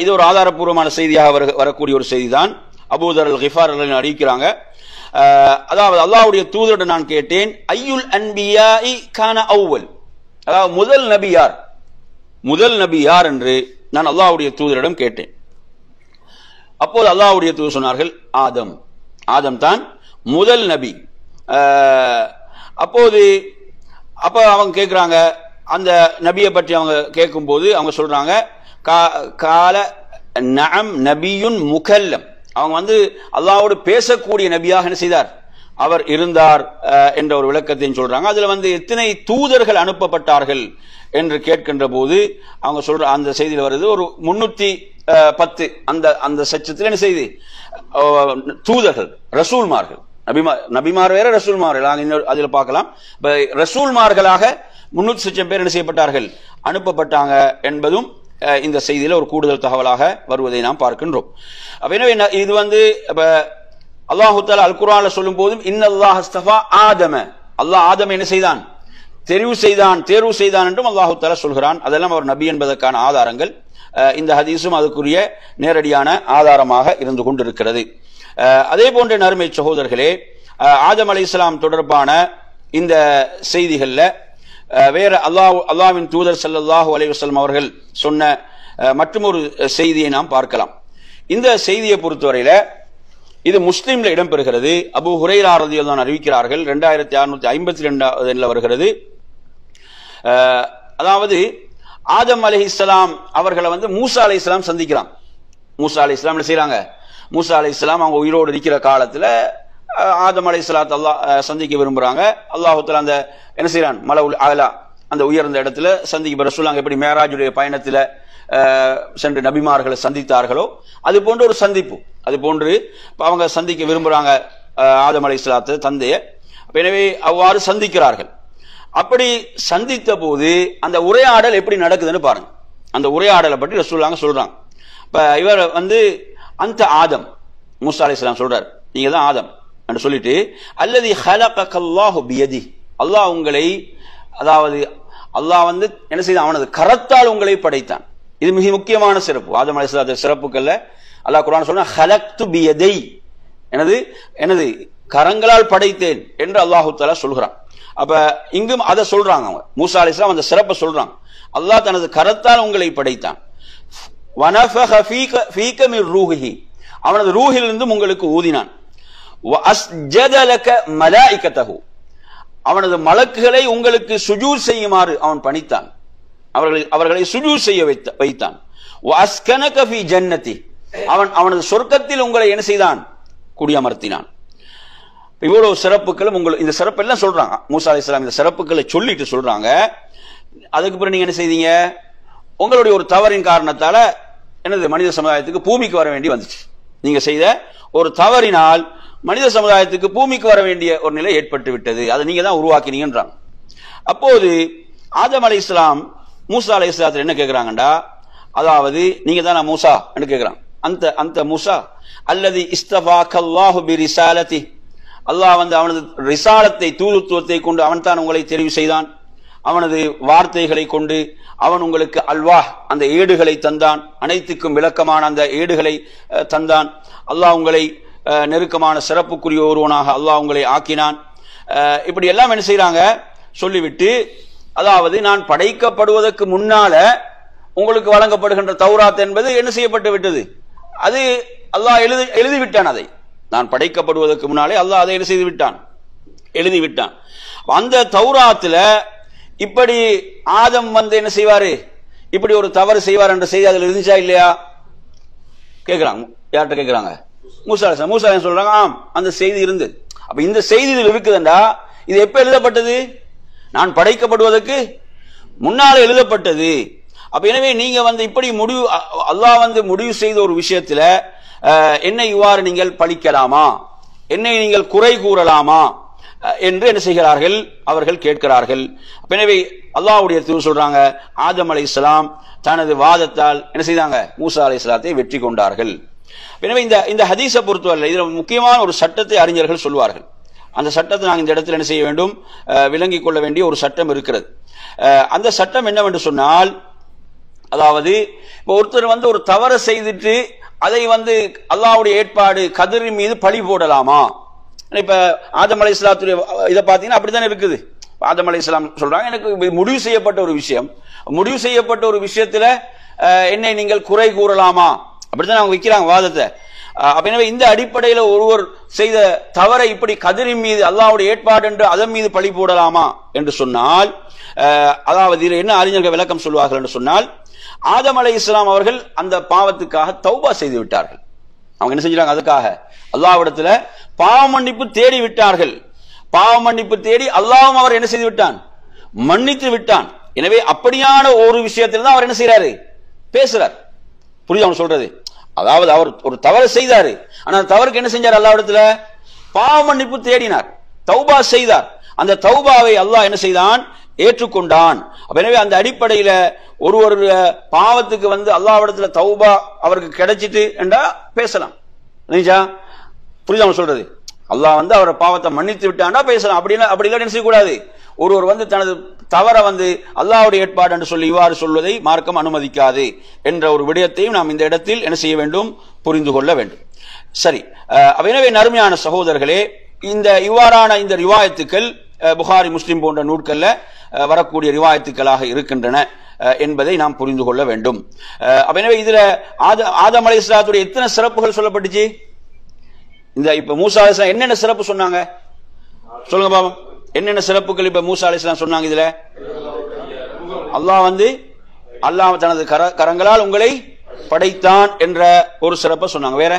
இது ஒரு ஆதாரப்பூர்வமான செய்தியாக வரக்கூடிய ஒரு செய்தி தான். அபூதர் அல் கிஃபார் அறிவிக்கிறாங்க, அதாவது அல்லாஹ்வுடைய தூதரிடம் நான் கேட்டேன், ஐயுல் அன்பியாஇ கான அவ்வல், அதாவது முதல் நபி யார், முதல் நபி யார் என்று நான் அல்லாஹ்வுடைய தூதரிடம் கேட்டேன். அப்போது அல்லாஹ்வுடைய தூதர் சொன்னார்கள், ஆதம், ஆதம் தான் முதல் நபி. அப்ப அவங்க கேட்கிறாங்க, அந்த நபியை பற்றி அவங்க கேட்கும் போது அவங்க சொல்றாங்க, கால நஅம் நபியுன் முகல்லம், அவங்க வந்து அல்லாஹ்வோடு பேசக்கூடிய நபியாக என்ன செய்தார், அவர் இருந்தார் என்ற ஒரு விளக்கத்தையும் சொல்றாங்க. அதுல வந்து எத்தனை தூதர்கள் அனுப்பப்பட்டார்கள் என்று கேட்கின்ற போது அவங்க சொல்ற அந்த செய்தியில் வருது ஒரு 310 அந்த சச்சத்தில் என்ன செய்தி, தூதர்கள், ரசூல்மார்கள், நபிமார் வேற ரசூல்மார்கள் அதுல பார்க்கலாம். ரசூல்மார்களாக 300 பேர் என்ன செய்யப்பட்டார்கள், அனுப்பப்பட்டாங்க என்பதும் இந்த செய்தியில ஒரு கூடுதல் தகவலாக வருவதை நாம் பார்க்கின்றோம். எனவே இது வந்து அல்லாஹு தஆலா அல் குர்ஆன்ல சொல்லும் போதும் இன்னல்லாஹ் அஸ்தஃபா ஆதம, அல்லாஹ் ஆதம் என்ன செய்தான், தேர்வு செய்தான் என்றும் அல்லாஹு தஆலா சொல்கிறான். அதெல்லாம் அவர் நபி என்பதற்கான ஆதாரங்கள். இந்த ஹதீஸும் அதுக்குரிய நேரடியான ஆதாரமாக இருந்து கொண்டிருக்கிறது. அதே போன்ற நறுமை சகோதரர்களே, ஆதம் அலைஹிஸ்ஸலாம் தொடர்பான இந்த செய்திகள்ல வேற அல்லாஹ்வின் தூதர் ஸல்லல்லாஹு அலைஹி வஸல்லம் அவர்கள் சொன்ன மற்றொரு செய்தியை நாம் பார்க்கலாம். இந்த செய்தியை பொறுத்தவரையில இது முஸ்லிம்ல இடம்பெறுகிறது. அபூ ஹுரைரா ரலியல்லாஹு அன்ஹு அறிவிக்கிறார்கள், 2652 வருகிறது. அதாவது ஆதம் அலைஹிஸ்ஸலாம் அவர்களை வந்து மூசா அலைஹிஸ்ஸலாம் சந்திக்கிறாங்க. மூசா அலைஹிஸ்ஸலாம் என்ன செய்யறாங்க, மூசா அலைஹிஸ்ஸலாம் அவங்க உயிரோடு இருக்கிற காலத்துல ஆதம் அலைஹிஸ்ஸலாத்தை அல்லாஹ் சந்திக்க விரும்புறாங்க. அல்லாஹ் தஆலா அந்த என்ன செய்யறான், மலவுல் ஆலா அந்த உயர்ந்த இடத்துல சந்திக்க சொல்லுவாங்க. எப்படி மேராஜுடைய பயணத்துல சென்று நபிமார்களை சந்தித்தார்களோ அது போன்ற ஒரு சந்திப்பு, அது போன்று அவங்க சந்திக்க விரும்புறாங்க ஆதம் அலைஹிஸ்ஸலாத்தை தந்தைய. எனவே அவ்வாறு சந்திக்கிறார்கள். அப்படி சந்தித்த போது அந்த உரையாடல் எப்படி நடக்குதுன்னு பாருங்க. அந்த உரையாடலை பற்றி ரசூலுல்லாஹ் சொல்றாங்க. இப்ப இவர் வந்து அந்த ஆதம், மூசா அலைஹிஸ்ஸலாம் சொல்றார், நீங்க தான் ஆதம் என்று சொல்லிட்டு, அல்லதி ஹலகல்லாஹு பியதி, அல்லாஹ் உங்களை, அதாவது அல்லாஹ் வந்து என்ன செய்தான், அவனது கரத்தால் உங்களை படைத்தான். இது மிக முக்கியமான சிறப்பு. ஆதம் அலைஹிஸ்ஸலாத்து சிறப்புக்கள்ல அல்லாஹ் குர்ஆன் சொன்னா ஹலக்து பியதை, எனது கரங்களால் படைத்தேன் என்று அல்லாஹு தஆலா சொல்கிறான். அப்ப இங்கும் அதை சொல்றாங்க அவங்க, மூசா அலைஹிஸ்ஸலாம் அந்த சிறப்பை சொல்றாங்க. அல்லாஹ் தனது கரத்தால் உங்களை படைத்தான். வனஃபஹ ஃபீக மின் ரூஹிஹி, அவனது ரூஹிலிருந்தும் உங்களுக்கு ஊதினான். வஅஸ்ஜத லக மலாயிகதஹு, அவனது மலக்குகளை உங்களுக்கு சுஜூத் செய்யுமாறு அவன் பணித்தான், அவர்களை சுஜூத் செய்ய வைத்தான். வஅஸ்கனக ஃபீ ஜன்னதி, அவனது சொர்க்கத்தில் உங்களை என்ன செய்தான், குடியமர்த்தினான். இவ்வளவு சிறப்புகளும் இந்த சிறப்பெல்லாம் சொல்றாங்க. மூசா அலைஹிஸ்ஸலாம் இந்த சிறப்புகளை சொல்லிட்டு சொல்றாங்க, அதுக்கு பிறகு நீங்க என்ன செய்தீங்க, உங்களுடைய ஒரு தவறின் காரணத்தால என்னது மனித சமுதாயத்துக்கு பூமிக்கு வர வேண்டி வந்துச்சு. நீங்க செய்த ஒரு தவறினால் மனித சமுதாயத்துக்கு பூமிக்கு வர வேண்டிய ஒரு நிலை ஏற்பட்டு விட்டது, அதை நீங்க தான் உருவாக்கினீங்கன்றாங்க. அப்போது ஆதம் அலைஹிஸ்ஸலாம் மூசா அலைஹிஸ்ஸலாத்துல என்ன கேட்கிறாங்கடா, அதாவது நீங்க தானா மூசா என்று கேட்கிறாங்க. அந்த மூசா அல்லது இஸ்தஃபாக்கல்லாஹு பிரிசாலதி, அல்லாஹ் வந்து அவனது ரிசாலத்தை தூதுத்துவத்தை கொண்டு அவன் தான் உங்களை தெரிவு செய்தான். அவனது வார்த்தைகளை கொண்டு அவன் உங்களுக்கு அல்வாஹ் அந்த ஏடுகளை தந்தான், அனைத்துக்கும் விளக்கமான அந்த ஏடுகளை தந்தான். அல்லாஹ் உங்களை நெருக்கமான சிறப்புக்குரிய ஒருவனாக அல்லாஹ் உங்களை ஆக்கினான். இப்படி எல்லாம் என்ன செய்யறாங்க சொல்லிவிட்டு, அதாவது நான் படைக்கப்படுவதற்கு முன்னால உங்களுக்கு வழங்கப்படுகின்ற தௌராத் என்பது என்ன செய்யப்பட்டு விட்டது, அது அல்லாஹ் எழுதிவிட்டான். அதை நான் படைக்கப்படுவதற்கு முன்னாலே அல்லாஹ் அதை என்ன செய்து விட்டான், எழுதிவிட்டான். அந்த தௌராத்துல இப்படி ஆதம் வந்து என்ன செய்வாரு, இப்படி ஒரு தவறு செய்வார் என்ற செய்தி அதில் இருந்துச்சா இல்லையா கேட்கிறாங்க. யார்கிட்ட கேட்கிறாங்க? மூசா அலைஹிஸ்ஸலாம் சொல்றாங்க, ஆம் அந்த செய்தி இருந்தது. அப்ப இந்த செய்தி இதில் இருக்குதுண்டா இது எப்ப எழுதப்பட்டது? நான் படைக்கப்படுவதற்கு முன்னால எழுதப்பட்டது. அப்ப எனவே நீங்க வந்து இப்படி முடிவு, அல்லாஹ் வந்து முடிவு செய்த ஒரு விஷயத்துல என்னை இவ்வாறு நீங்கள் பழிக்கலாமா, என்னை நீங்கள் குறை கூறலாமா என்று என்ன செய்கிறார்கள், அவர்கள் கேட்கிறார்கள். எனவே அல்லாஹ்வுடைய தூதர் சொல்றாங்க, ஆதம் அலைஹிஸ்ஸலாம் தனது வாதத்தால் என்ன செய்தாங்க, மூசா அலைஹிஸ்ஸலாத்தை வெற்றி கொண்டார்கள். எனவே இந்த ஹதீஸை பொறுத்தவரை இதுல முக்கியமான ஒரு சட்டத்தை அறிஞர்கள் சொல்வார்கள். அந்த சட்டத்தை நாங்கள் இந்த இடத்துல என்ன செய்ய வேண்டும், விளங்கிக் கொள்ள வேண்டிய ஒரு சட்டம் இருக்கிறது. அந்த சட்டம் என்னவென்று சொன்னால், அதாவது இப்போ ஒருத்தர் வந்து ஒரு தவறு செய்துட்டு அதை வந்து அல்லாஹ்வுடைய ஏற்பாடு கதிரின் மீது பழி போடலாமா? இப்ப ஆதம் அலைஹிஸ்ஸலாத்துடைய இதை பார்த்தீங்கன்னா அப்படித்தானே இருக்குது. ஆதம் அலைஹிஸ்ஸலாம் சொல்றாங்க, எனக்கு முடிவு செய்யப்பட்ட ஒரு விஷயம், முடிவு செய்யப்பட்ட ஒரு விஷயத்துல என்னை நீங்கள் குறை கூறலாமா, அப்படித்தான் அவங்க வைக்கிறாங்க வாதத்தை. எனவே இந்த அடிப்படையில் ஒருவர் செய்த தவறை இப்படி கதிரின் மீது அல்லாஹ்வுடைய ஏற்பாடு என்று அதன் மீது பழி போடலாமா என்று சொன்னால், அதாவது இதில் என்ன அறிஞர்கள் விளக்கம் சொல்வார்கள் என்று சொன்னால், ஆதம் அலைஹிஸ்ஸலாம் அவர்கள் அந்த பாவத்துக்காக தௌபா செய்து விட்டார்கள். அவங்க என்ன செஞ்சாங்க, அதுக்காக அல்லாஹ்விடத்துல பாவ மன்னிப்பு தேடி விட்டார்கள். பாவ மன்னிப்பு தேடி அல்லாஹ்வும் அவர் என்ன செய்து விட்டான், மன்னித்து விட்டான். எனவே அப்படியான ஒரு விஷயத்தில் தான் அவர் என்ன செய்யறாரு, பேசுறார். புரியுது அவன் சொல்றது? அதாவது அவர் ஒரு தவறு செய்தாரு, ஆனா தவறுக்கு என்ன செஞ்சார், அல்லாஹ்விடத்துல பாவ மன்னிப்பு தேடினார், தௌபா செய்தார். அந்த தௌபாவை அல்லாஹ் என்ன செய்தான், ஏற்றுக்கொண்டான். எனவே அந்த அடிப்படையில ஒரு பாவத்துக்கு வந்து அல்லாஹ்விடத்துல தௌபா அவருக்கு கிடைச்சிட்டு என்றா பேசலாம். புரியுது அவன் சொல்றது? அல்லாஹ் வந்து அவரை பாவத்தை மன்னித்து விட்டாண்டா பேசலாம். அப்படி எல்லாம் என்ன செய்யக்கூடாது, ஒருவர் வந்து தனது தவற வந்து அல்லாஹ்வுடைய ஏற்பாடு என்று சொல்லி இவ்வாறு சொல்வதை மார்க்கம் அனுமதிக்காது என்ற ஒரு விடயத்தையும் நாம் இந்த இடத்தில் என்ன செய்ய வேண்டும், புரிந்து கொள்ள வேண்டும். சரி, எனவே நறுமையான சகோதரர்களே, இவ்வாறான இந்த ரிவாயத்துக்கள் புகாரி முஸ்லிம் போன்ற நூல்கள்ல வரக்கூடிய ரிவாயத்துக்களாக இருக்கின்றன என்பதை நாம் புரிந்து கொள்ள வேண்டும். எனவே இதுல ஆதம் அலைஹிஸ்ஸலாத்துடைய எத்தனை சிறப்புகள் சொல்லப்பட்டுச்சு? இந்த இப்ப மூசா அலைஹிஸ்ஸலாம் என்னென்ன சிறப்பு சொன்னாங்க சொல்லுங்க பாபம். என்னென்ன சிறப்புகள் இப்ப மூசா அலைஹிஸ்ஸலாம் சொன்னாங்க? இதுல அல்லாஹ் தனது கரங்களால் உங்களை படைத்தான் என்ற ஒரு சிறப்பை சொன்னாங்க. வேற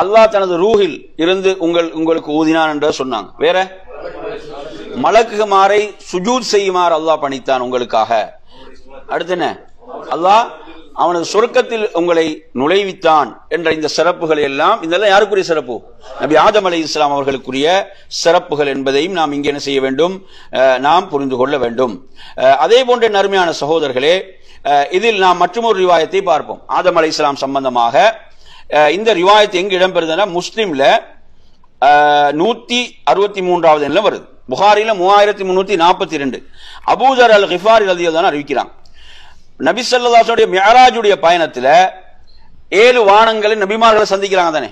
அல்லாஹ் தனது ரூஹில் இருந்து உங்களுக்கு ஊதினான் என்ற சொன்னாங்க. வேற மலக்குமாரை சுஜூத் செய்யுமாறு அல்லாஹ் பணித்தான் உங்களுக்காக. அடுத்து என்ன, அல்லாஹ் அவனது சொர்க்கத்தில் உங்களை நுழைவித்தான் என்ற இந்த சிறப்புகள் எல்லாம், இதெல்லாம் யாருக்குரிய சிறப்பு? நபி ஆதம் அலைஹிஸ்ஸலாம் அவர்களுக்குரிய சிறப்புகள் என்பதையும் நாம் இங்கே என்ன செய்ய வேண்டும், நாம் புரிந்து கொள்ள வேண்டும். அதே போன்ற நறுமையான சகோதரர்களே, இதில் நாம் மற்றொரு ரிவாயத்தை பார்ப்போம் ஆதம் அலைஹிஸ்ஸலாம் சம்பந்தமாக. இந்த ரிவாயத்து எங்கு இடம்பெறுதுன்னா முஸ்லிம்ல 163வது எண்ணில் வருது, புகாரில 3342. அபூதர் அல் கிஃபாரி ரலியல்லாஹு அன்ஹு அறிவிக்கிறாங்க, நபி ஸல்லல்லாஹு அலைஹி வஸல்லம் மிஅராஜுடைய பயணத்துல 7 வானங்களை நபிமார்களை சந்திக்கிறாங்க தானே.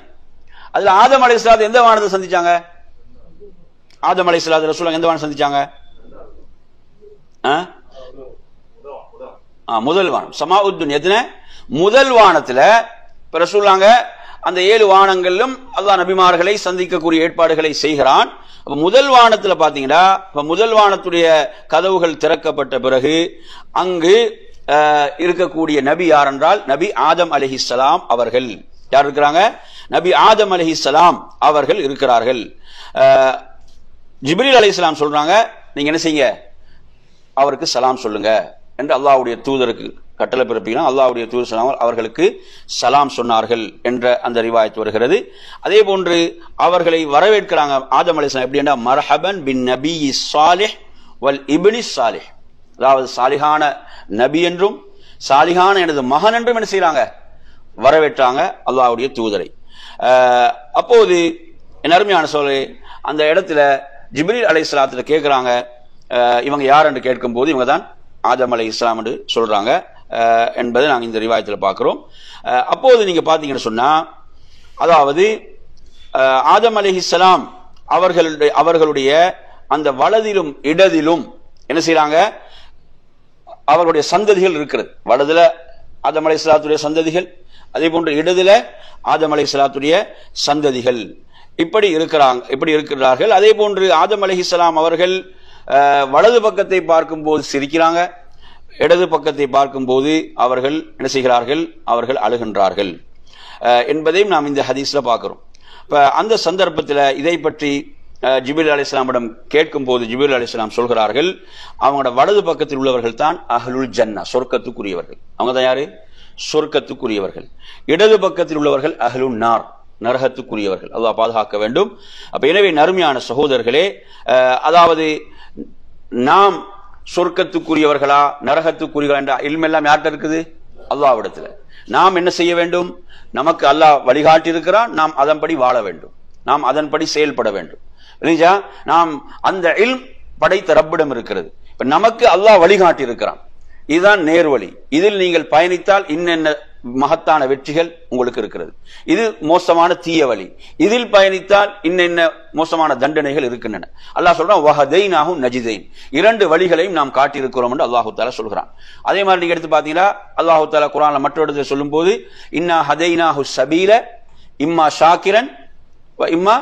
அதுல ஆதம் அலைஹிஸ்ஸலாம் எந்த வானத்தை சந்திச்சாங்க? ஆதம் அலைஹிஸ்ஸலாம் ரசூலுல்லாஹ் எந்த வானம் சந்திச்சாங்க? முதல் வானம் சமாஉத் துன்யா. முதல் வானத்துல ரசூலுல்லாஹ் அந்த 7 வானங்களிலும் அல்லாஹ் நபிமார்களை சந்திக்கக்கூடிய ஏற்பாடுகளை செய்கிறான். முதல் வானத்துல பாத்தீங்கன்னா, முதல் வானத்துடைய கதவுகள் திறக்கப்பட்ட பிறகு அங்கு இருக்கக்கூடிய நபி யார் என்றால் நபி ஆதம் அலைஹிஸ்ஸலாம் அவர்கள். யார் இருக்கிறாங்க? நபி ஆதம் அலைஹிஸ்ஸலாம் அவர்கள் இருக்கிறார்கள். ஜிப்ரீல் அலைஹிஸ்ஸலாம் சொல்றாங்க, நீங்க என்ன செய்யுங்க, அவருக்கு சலாம் சொல்லுங்க என்று அல்லாஹ்வுடைய தூதருக்கு கட்டளை பிறப்பிக்கிறான். அல்லாஹ்வுடைய தூதர் அவர்களுக்கு சலாம் சொன்னார்கள் என்ற அந்த ரிவாயத் வருகிறது. அதே போன்று அவர்களை வரவேற்கிறாங்க ஆதம் அலைஹிஸ்ஸலாம். எப்படி என்றால் மர்ஹபன் பின் நபி ஸாலிஹ் வல் இப்னி ஸாலிஹ், அதாவது சாலிஹான நபி என்றும் சாலிஹான எனது மகன் என்றும் என்ன செய்யறாங்க, வரவேற்றாங்க அல்லாஹ்வுடைய தூதரை. அப்போது என் அருமையான சகோதரரே, அந்த இடத்துல ஜிப்ரீல் அலைஹிஸ்ஸலாத்துல கேட்கிறாங்க, இவங்க யார் என்று கேட்கும் போது இவங்க தான் ஆதம் அலைஹிஸ்ஸலாம் என்று சொல்றாங்க என்பதை நாங்கள் இந்த ரிவாயத்தில் பார்க்கிறோம். அப்போது நீங்க பாத்தீங்கன்னு சொன்னா, அதாவது ஆதம் அலைஹிஸ்ஸலாம் அவர்களுடைய அந்த வலதிலும் இடதிலும் என்ன செய்யறாங்க, அவர்களுடைய சந்ததிகள் இருக்கிறது. வலதுல ஆதம் அலைஹிஸ்ஸலாத்துடைய சந்ததிகள், அதே போன்று இடதுல ஆதம் அலைஹிஸ்ஸலாத்துடைய சந்ததிகள் இப்படி இருக்கிறார்கள். அதே போன்று ஆதம் அலைஹிஸ்ஸலாம் அவர்கள் வலது பக்கத்தை பார்க்கும் போது சிரிக்கிறாங்க, இடது பக்கத்தை பார்க்கும் போது அவர்கள் என்ன செய்கிறார்கள், அவர்கள் அழுகின்றார்கள் என்பதையும் நாம் இந்த ஹதீஸ்ல பார்க்கிறோம். இப்ப அந்த சந்தர்ப்பத்தில் இதை பற்றி ஜிப்ரீல் அலைஹிஸ்ஸலாமிடம் கேட்கும் போது ஜிப்ரீல் அலைஹிஸ்ஸலாம் சொல்கிறார்கள், அவங்களோட வலது பக்கத்தில் உள்ளவர்கள் தான் அஹ்லுல் ஜன்னா, சொர்க்கத்துக்குரியவர்கள். அவங்க தான் யாரு, சொர்க்கத்துக்குரியவர்கள். இடது பக்கத்தில் உள்ளவர்கள் அஹ்லுன் நார், நரகத்துக்குரியவர்கள். அல்லாஹ் பாதுகாக்க வேண்டும். அப்ப எனவே நறுமையான சகோதரர்களே, அதாவது நாம் சொர்க்கத்துக்குரியவர்களா நரகத்துக்குரியவர்களா என்ற இல்ம் எல்லாம் யார்கிட்ட இருக்குது, அல்லாஹ்விடத்துல. நாம் என்ன செய்ய வேண்டும், நமக்கு அல்லாஹ் வழிகாட்டி இருக்கிறான், நாம் அதன்படி வாழ வேண்டும், நாம் அதன்படி செயல்பட வேண்டும். நாம் அந்த இல்ம் படைத்த ரப்பிடம் இருக்கிறது. இப்ப நமக்கு அல்லாஹ் வழிகாட்டி இருக்கிறான், இதுதான் நேர்வழி, இதில் நீங்கள் பயணித்தால் இன்னென்ன மகத்தான வெற்றிகள் உங்களுக்கு இருக்கிறது. இது மோசமான தீய வழி, இதில் பயணித்தால் இன்னென்ன மோசமான தண்டனைகள் இருக்கின்றன. அல்லாஹ் சொல்றான், வஹதைனாஹு நஜிதைன், இரண்டு வழிகளையும் நாம் காட்டியிருக்கிறோம் என்று அல்லாஹு தஆலா சொல்கிறான். அதே மாதிரி நீங்க எடுத்து பாத்தீங்கன்னா அல்லாஹு தஆலா குர்ஆன்ல மற்றொரு இடத்துல சொல்லும் போது, இன்னா ஹதைனாஹு சபீல இம்மா ஷாக்கிரன் வ இம்மா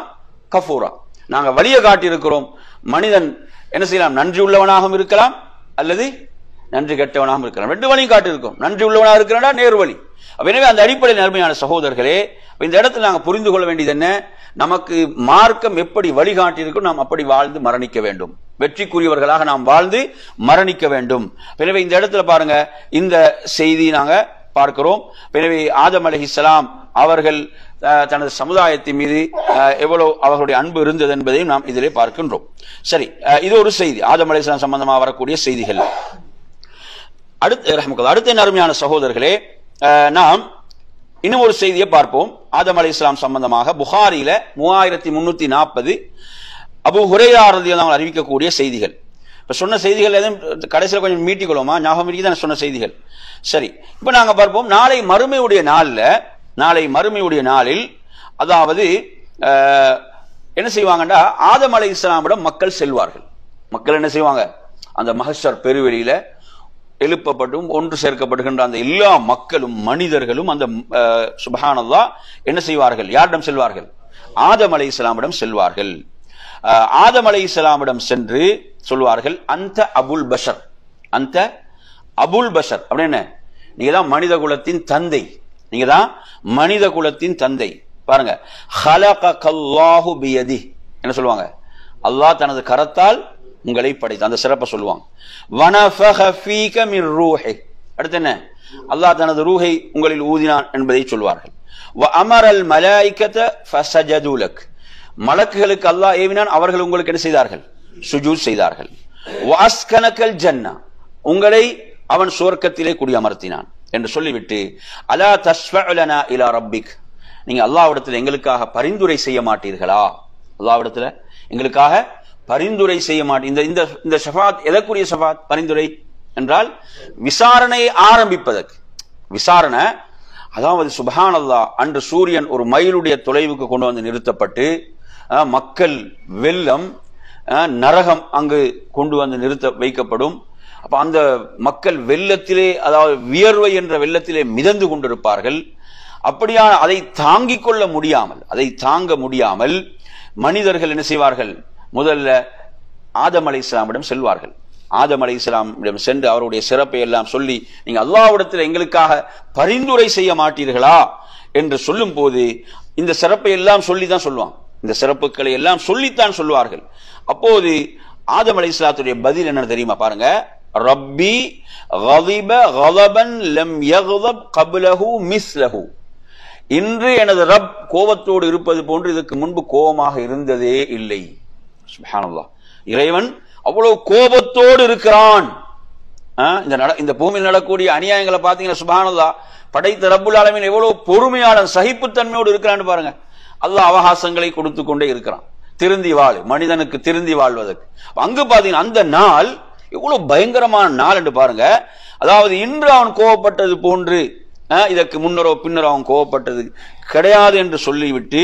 கஃபூரா, நாங்க வழியை காட்டியிருக்கிறோம். மனிதன் என்ன செய்யலாம், நன்றி உள்ளவனாகவும் இருக்கலாம் அல்லது நன்றி கெட்டவனாகவும் இருக்கலாம். ரெண்டு வழியும் காட்டியிருக்கோம். நன்றி உள்ளவனாக இருக்கிறா நேர் வழி. எனவே அந்த அடிப்படையில் அருமையான சகோதரர்களே, இந்த இடத்துல நாங்கள் புரிந்து கொள்ள வேண்டியது என்ன, நமக்கு மார்க்கம் எப்படி வழிகாட்டி இருக்கும், நாம் அப்படி வாழ்ந்து மரணிக்க வேண்டும். வெற்றிக்குரியவர்களாக நாம் வாழ்ந்து மரணிக்க வேண்டும். எனவே இந்த இடத்துல பாருங்க, இந்த செய்தி நாங்க பார்க்கிறோம். எனவே ஆதம் அலைஹிஸ்ஸலாம் அவர்கள் தனது சமுதாயத்தின் மீது எவ்வளவு அவர்களுடைய அன்பு இருந்தது என்பதையும் நாம் இதிலே பார்க்கின்றோம். சரி, இது ஒரு செய்தி, ஆதம் அலைஹிஸ்ஸலாம் சம்பந்தமாக வரக்கூடிய செய்திகள். அடுத்த அருமையான சகோதரர்களே, நாம் இன்னும் ஒரு செய்தியை பார்ப்போம். ஆதம் அலைஹிஸ்ஸலாம் சம்பந்தமாக புகாரில 3340 அபூ ஹுரைரா ரலியல்லாஹு அன்ஹு அறிவிக்கக்கூடிய செய்திகள். இப்ப சொன்ன செய்திகள் எதுவும் கடைசியில் கொஞ்சம் மீட்டிக்கொள்ளுமா, ஞாபகம் இருக்குதான் சொன்ன செய்திகள். சரி, இப்ப நாங்க பார்ப்போம், நாளை மறுமையுடைய நாளில் அதாவது என்ன செய்வாங்கன்னா, ஆதம் அலைஹிஸ்ஸலாமிடம் மக்கள் செல்வார்கள். மக்கள் என்ன செய்வாங்க, அந்த மஹ்ஷர் பெருவெளியில எழுப்பப்பட்டும் ஒன்று சேர்க்கப்படுகின்ற அந்த எல்லா மக்களும் மனிதர்களும் அந்த சுப்ஹானல்லாஹ் என்ன செய்வார்கள், யாரிடம் செல்வார்கள், ஆதம் அலைஹிஸ்ஸலாமிடம் செல்வார்கள். ஆதம் அலைஹிஸ்ஸலாமிடம் சென்று சொல்வார்கள், அந்த அபுல் பஷர், அந்த அபுல் பஷர் அப்படின்னு, நீங்க தான் மனித குலத்தின் தந்தை, நீங்க தான் மனித குலத்தின் தந்தை. பாருங்க, ஹலகல்லாஹு பியதி, என்ன சொல்லுவாங்க, அல்லாஹ் தனது கரத்தால் உங்களை படைத்த அந்த சிறப்பை சொல்லுவாங்க. வனஃபஹ ஃபீக மிர் ரூஹி, அடுத்து என்ன, அல்லாஹ் தனது ரூஹை உங்களில் ஊதினான் என்பதை சொல்வார்கள். வ அமரல் மலாயிகத ஃபஸஜது லக், மலக்குகளுக்கு அல்லாஹ் ஏவினான், அவர்கள் உங்களுக்கு என்ன செய்தார்கள், சுஜூத் செய்தார்கள். வ அஸ்கனகல் ஜன்னா, உங்களை அவன் சுவர்க்கத்திலே குடியமர்த்தினான் என்று சொல்லிவிட்டு, அலா தஷ்ஃபஉ லனா இலா ரப்பிக், நீங்க அல்லாஹ்விடத்தில் எங்களுக்காக பரிந்துரை செய்ய மாட்டீர்களா, அல்லாஹ்விடத்தில் எங்களுக்காக பரிந்துரை செய்ய மாட்டீங்க. இந்த ஷஃபாத் எதற்குரிய ஷஃபாத், பரிந்துரை என்றால் விசாரணையை ஆரம்பிப்பதற்கு. விசாரணை அதாவது சுப்ஹானல்லாஹ், அன்று சூரியன் ஒரு மைலுடைய தொலைவுக்கு கொண்டு வந்து நிறுத்தப்பட்டு மக்கள் வெள்ளம் நரகம் அங்கு கொண்டு வந்து நிறுத்த வைக்கப்படும். அப்ப அந்த மக்கள் வெள்ளத்திலே, அதாவது வியர்வை என்ற வெள்ளத்திலே மிதந்து கொண்டிருப்பார்கள். அப்படியான அதை தாங்கிக் கொள்ள முடியாமல், அதை தாங்க முடியாமல் மனிதர்கள் என்ன செய்வார்கள், முதல்ல ஆதம் அலைஹிஸ்ஸலாமிடம் செல்வார்கள். ஆதம் அலைஹிஸ்ஸலாமிடம் சென்று அவருடைய சிறப்பை எல்லாம் சொல்லி, நீங்க அல்லாஹ்விடத்தில் எங்களுக்காக பரிந்துரை செய்ய மாட்டீர்களா என்று சொல்லும் போது இந்த சிறப்பை எல்லாம் சொல்லித்தான் சொல்லுவாங்க, இந்த சிறப்புகளை எல்லாம் சொல்லித்தான் சொல்வார்கள். அப்போது ஆதம் அலைஹிஸ்ஸலாத்துடைய பதில் என்ன தெரியுமா, பாருங்க, ரப்பி கதிப கதபன் லம் யக்தப் கப்லஹு மிஸ்லஹு, இன்று எனது ரப் கோபத்தோடு இருப்பது போன்று இதற்கு முன்பு கோபமாக இருந்ததே இல்லை. சுப்ஹானல்லாஹ், இறைவன் அவ்வளவு கோபத்தோடு இருக்கிறான். இந்த பூமியில் நடக்கூடிய அநியாயங்களை பாத்தீங்கன்னா சுப்ஹானல்லாஹ், படைத்த ரப்புல் ஆலமீன் எவ்வளவு பொறுமையாளன் சகிப்புத்தன்மையோடு இருக்கிறான்னு பாருங்க. அல்லாஹ் அவகாசங்களை கொடுத்து கொண்டே இருக்கிறான் திருந்தி வாழ், மனிதனுக்கு திருந்தி வாழ்வதற்கு. அங்கு பாத்தீங்கன்னா அந்த நாள் எவ்வளவு பயங்கரமான நாள் என்று பாருங்க. அதாவது இன்று அவன் கோவப்பட்டது போன்று இதற்கு முன்னரோ பின்னரோ அவன் கோவப்பட்டது கிடையாது என்று சொல்லிவிட்டு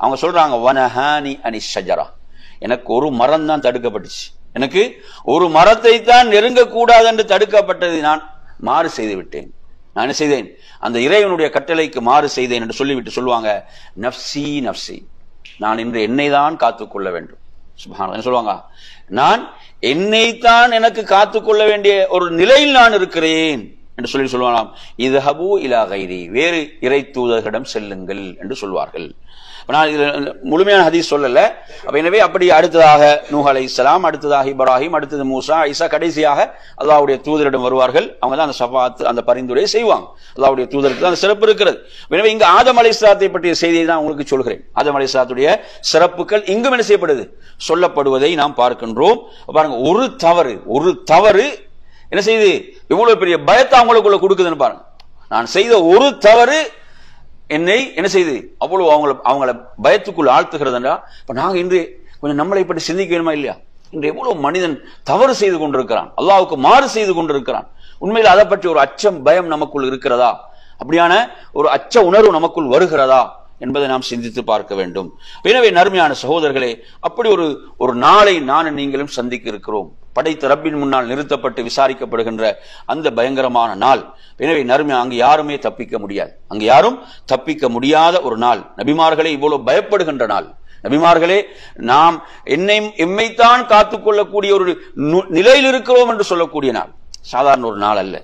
அவங்க சொல்றாங்க, வனஹானி அனி ஷஜரா, எனக்கு ஒரு மரம் தான் தடுக்கப்பட்டுச்சு, எனக்கு ஒரு மரத்தை தான் நெருங்கக்கூடாது என்று தடுக்கப்பட்டது, நான் மாறு செய்து விட்டேன். நான் என்ன செய்தேன்? அந்த இறைவனுடைய கட்டளைக்கு மாறு செய்தேன் என்று சொல்லிவிட்டு சொல்லுவாங்க, நப்சி நப்சி, நான் இன்று என்னை தான் காத்துக்கொள்ள வேண்டும். சுப்ஹானல்லாஹ், என்ன சொல்லுவாங்க? நான் என்னைத்தான் எனக்கு காத்துக்கொள்ள வேண்டிய ஒரு நிலையில் நான் இருக்கிறேன் என்று சொல்லி சொல்லுவாங்களாம். இதுஹபு இலா கைரி, வேறு இறை தூதர்களிடம் செல்லுங்கள் என்று சொல்வார்கள். நான் இதுல முழுமையான ஹதீஸ் சொல்லல. எனவே அப்படி அடுத்ததாக நூஹ் அலைஹிஸ்ஸலாம், அடுத்ததாக இப்ராஹிம், அடுத்தது மூசா, ஈசா, கடைசியாக அல்லாஹ்வுடைய தூதரிடம் வருவார்கள். அவங்க தான் அந்த ஷஃபாஅத், அந்த பரிந்துரையை செய்வாங்க. அல்லாஹ்வுடைய தூதருக்கு தான் அந்த சிறப்பு இருக்கிறது. எனவே இங்கு ஆதம் அலைஹிஸ்ஸலாத்தை பற்றிய செய்தியை தான் உங்களுக்கு சொல்கிறேன். ஆதம் அலைஹிஸ்ஸலாத்துடைய சிறப்புகள் இங்கும் என்ன செய்யப்படுது? சொல்லப்படுவதை நாம் பார்க்கின்றோம். பாருங்க, ஒரு தவறு என்ன செய்யுது? எவ்வளவு பெரிய பயத்தை அவங்களுக்குள்ள கொடுக்குதுன்னு பாருங்க. நான் செய்த ஒரு தவறு என்னை என்ன செய்து அவ்வளவு அவங்கள பயத்துக்குள் ஆழ்த்துகிறதுன்றா. இப்ப நாங்க இன்று கொஞ்சம் நம்மளை பற்றி சிந்திக்க வேணுமா இல்லையா? இன்று எவ்வளவு மனிதன் தவறு செய்து கொண்டிருக்கிறான், அல்லாஹ்வுக்கு மாறு செய்து கொண்டிருக்கிறான். உண்மையில் அதை பற்றி ஒரு அச்சம், பயம் நமக்குள் இருக்கிறதா? அப்படியான ஒரு அச்ச உணர்வு நமக்குள் வருகிறதா என்பதை நாம் சிந்தித்து பார்க்க வேண்டும். எனவே நறுமையான சகோதரர்களே, அப்படி ஒரு நாளை நானும் நீங்களும் சந்திக்க இருக்கிறோம். படைத்த ரப்பின் முன்னால் நிறுத்தப்பட்டு விசாரிக்கப்படுகின்ற அந்த பயங்கரமான நாள். எனவே அங்கு யாருமே தப்பிக்க முடியாது. அங்கு யாரும் தப்பிக்க முடியாத ஒரு நாள். நபிமார்களே இவ்வளவு பயப்படுகின்ற நாள். நபிமார்களே, நாம் எம்மைத்தான் காத்துக்கொள்ளக்கூடிய ஒரு நிலையில் இருக்கிறோம் என்று சொல்லக்கூடிய நாள். சாதாரண ஒரு நாள் அல்ல.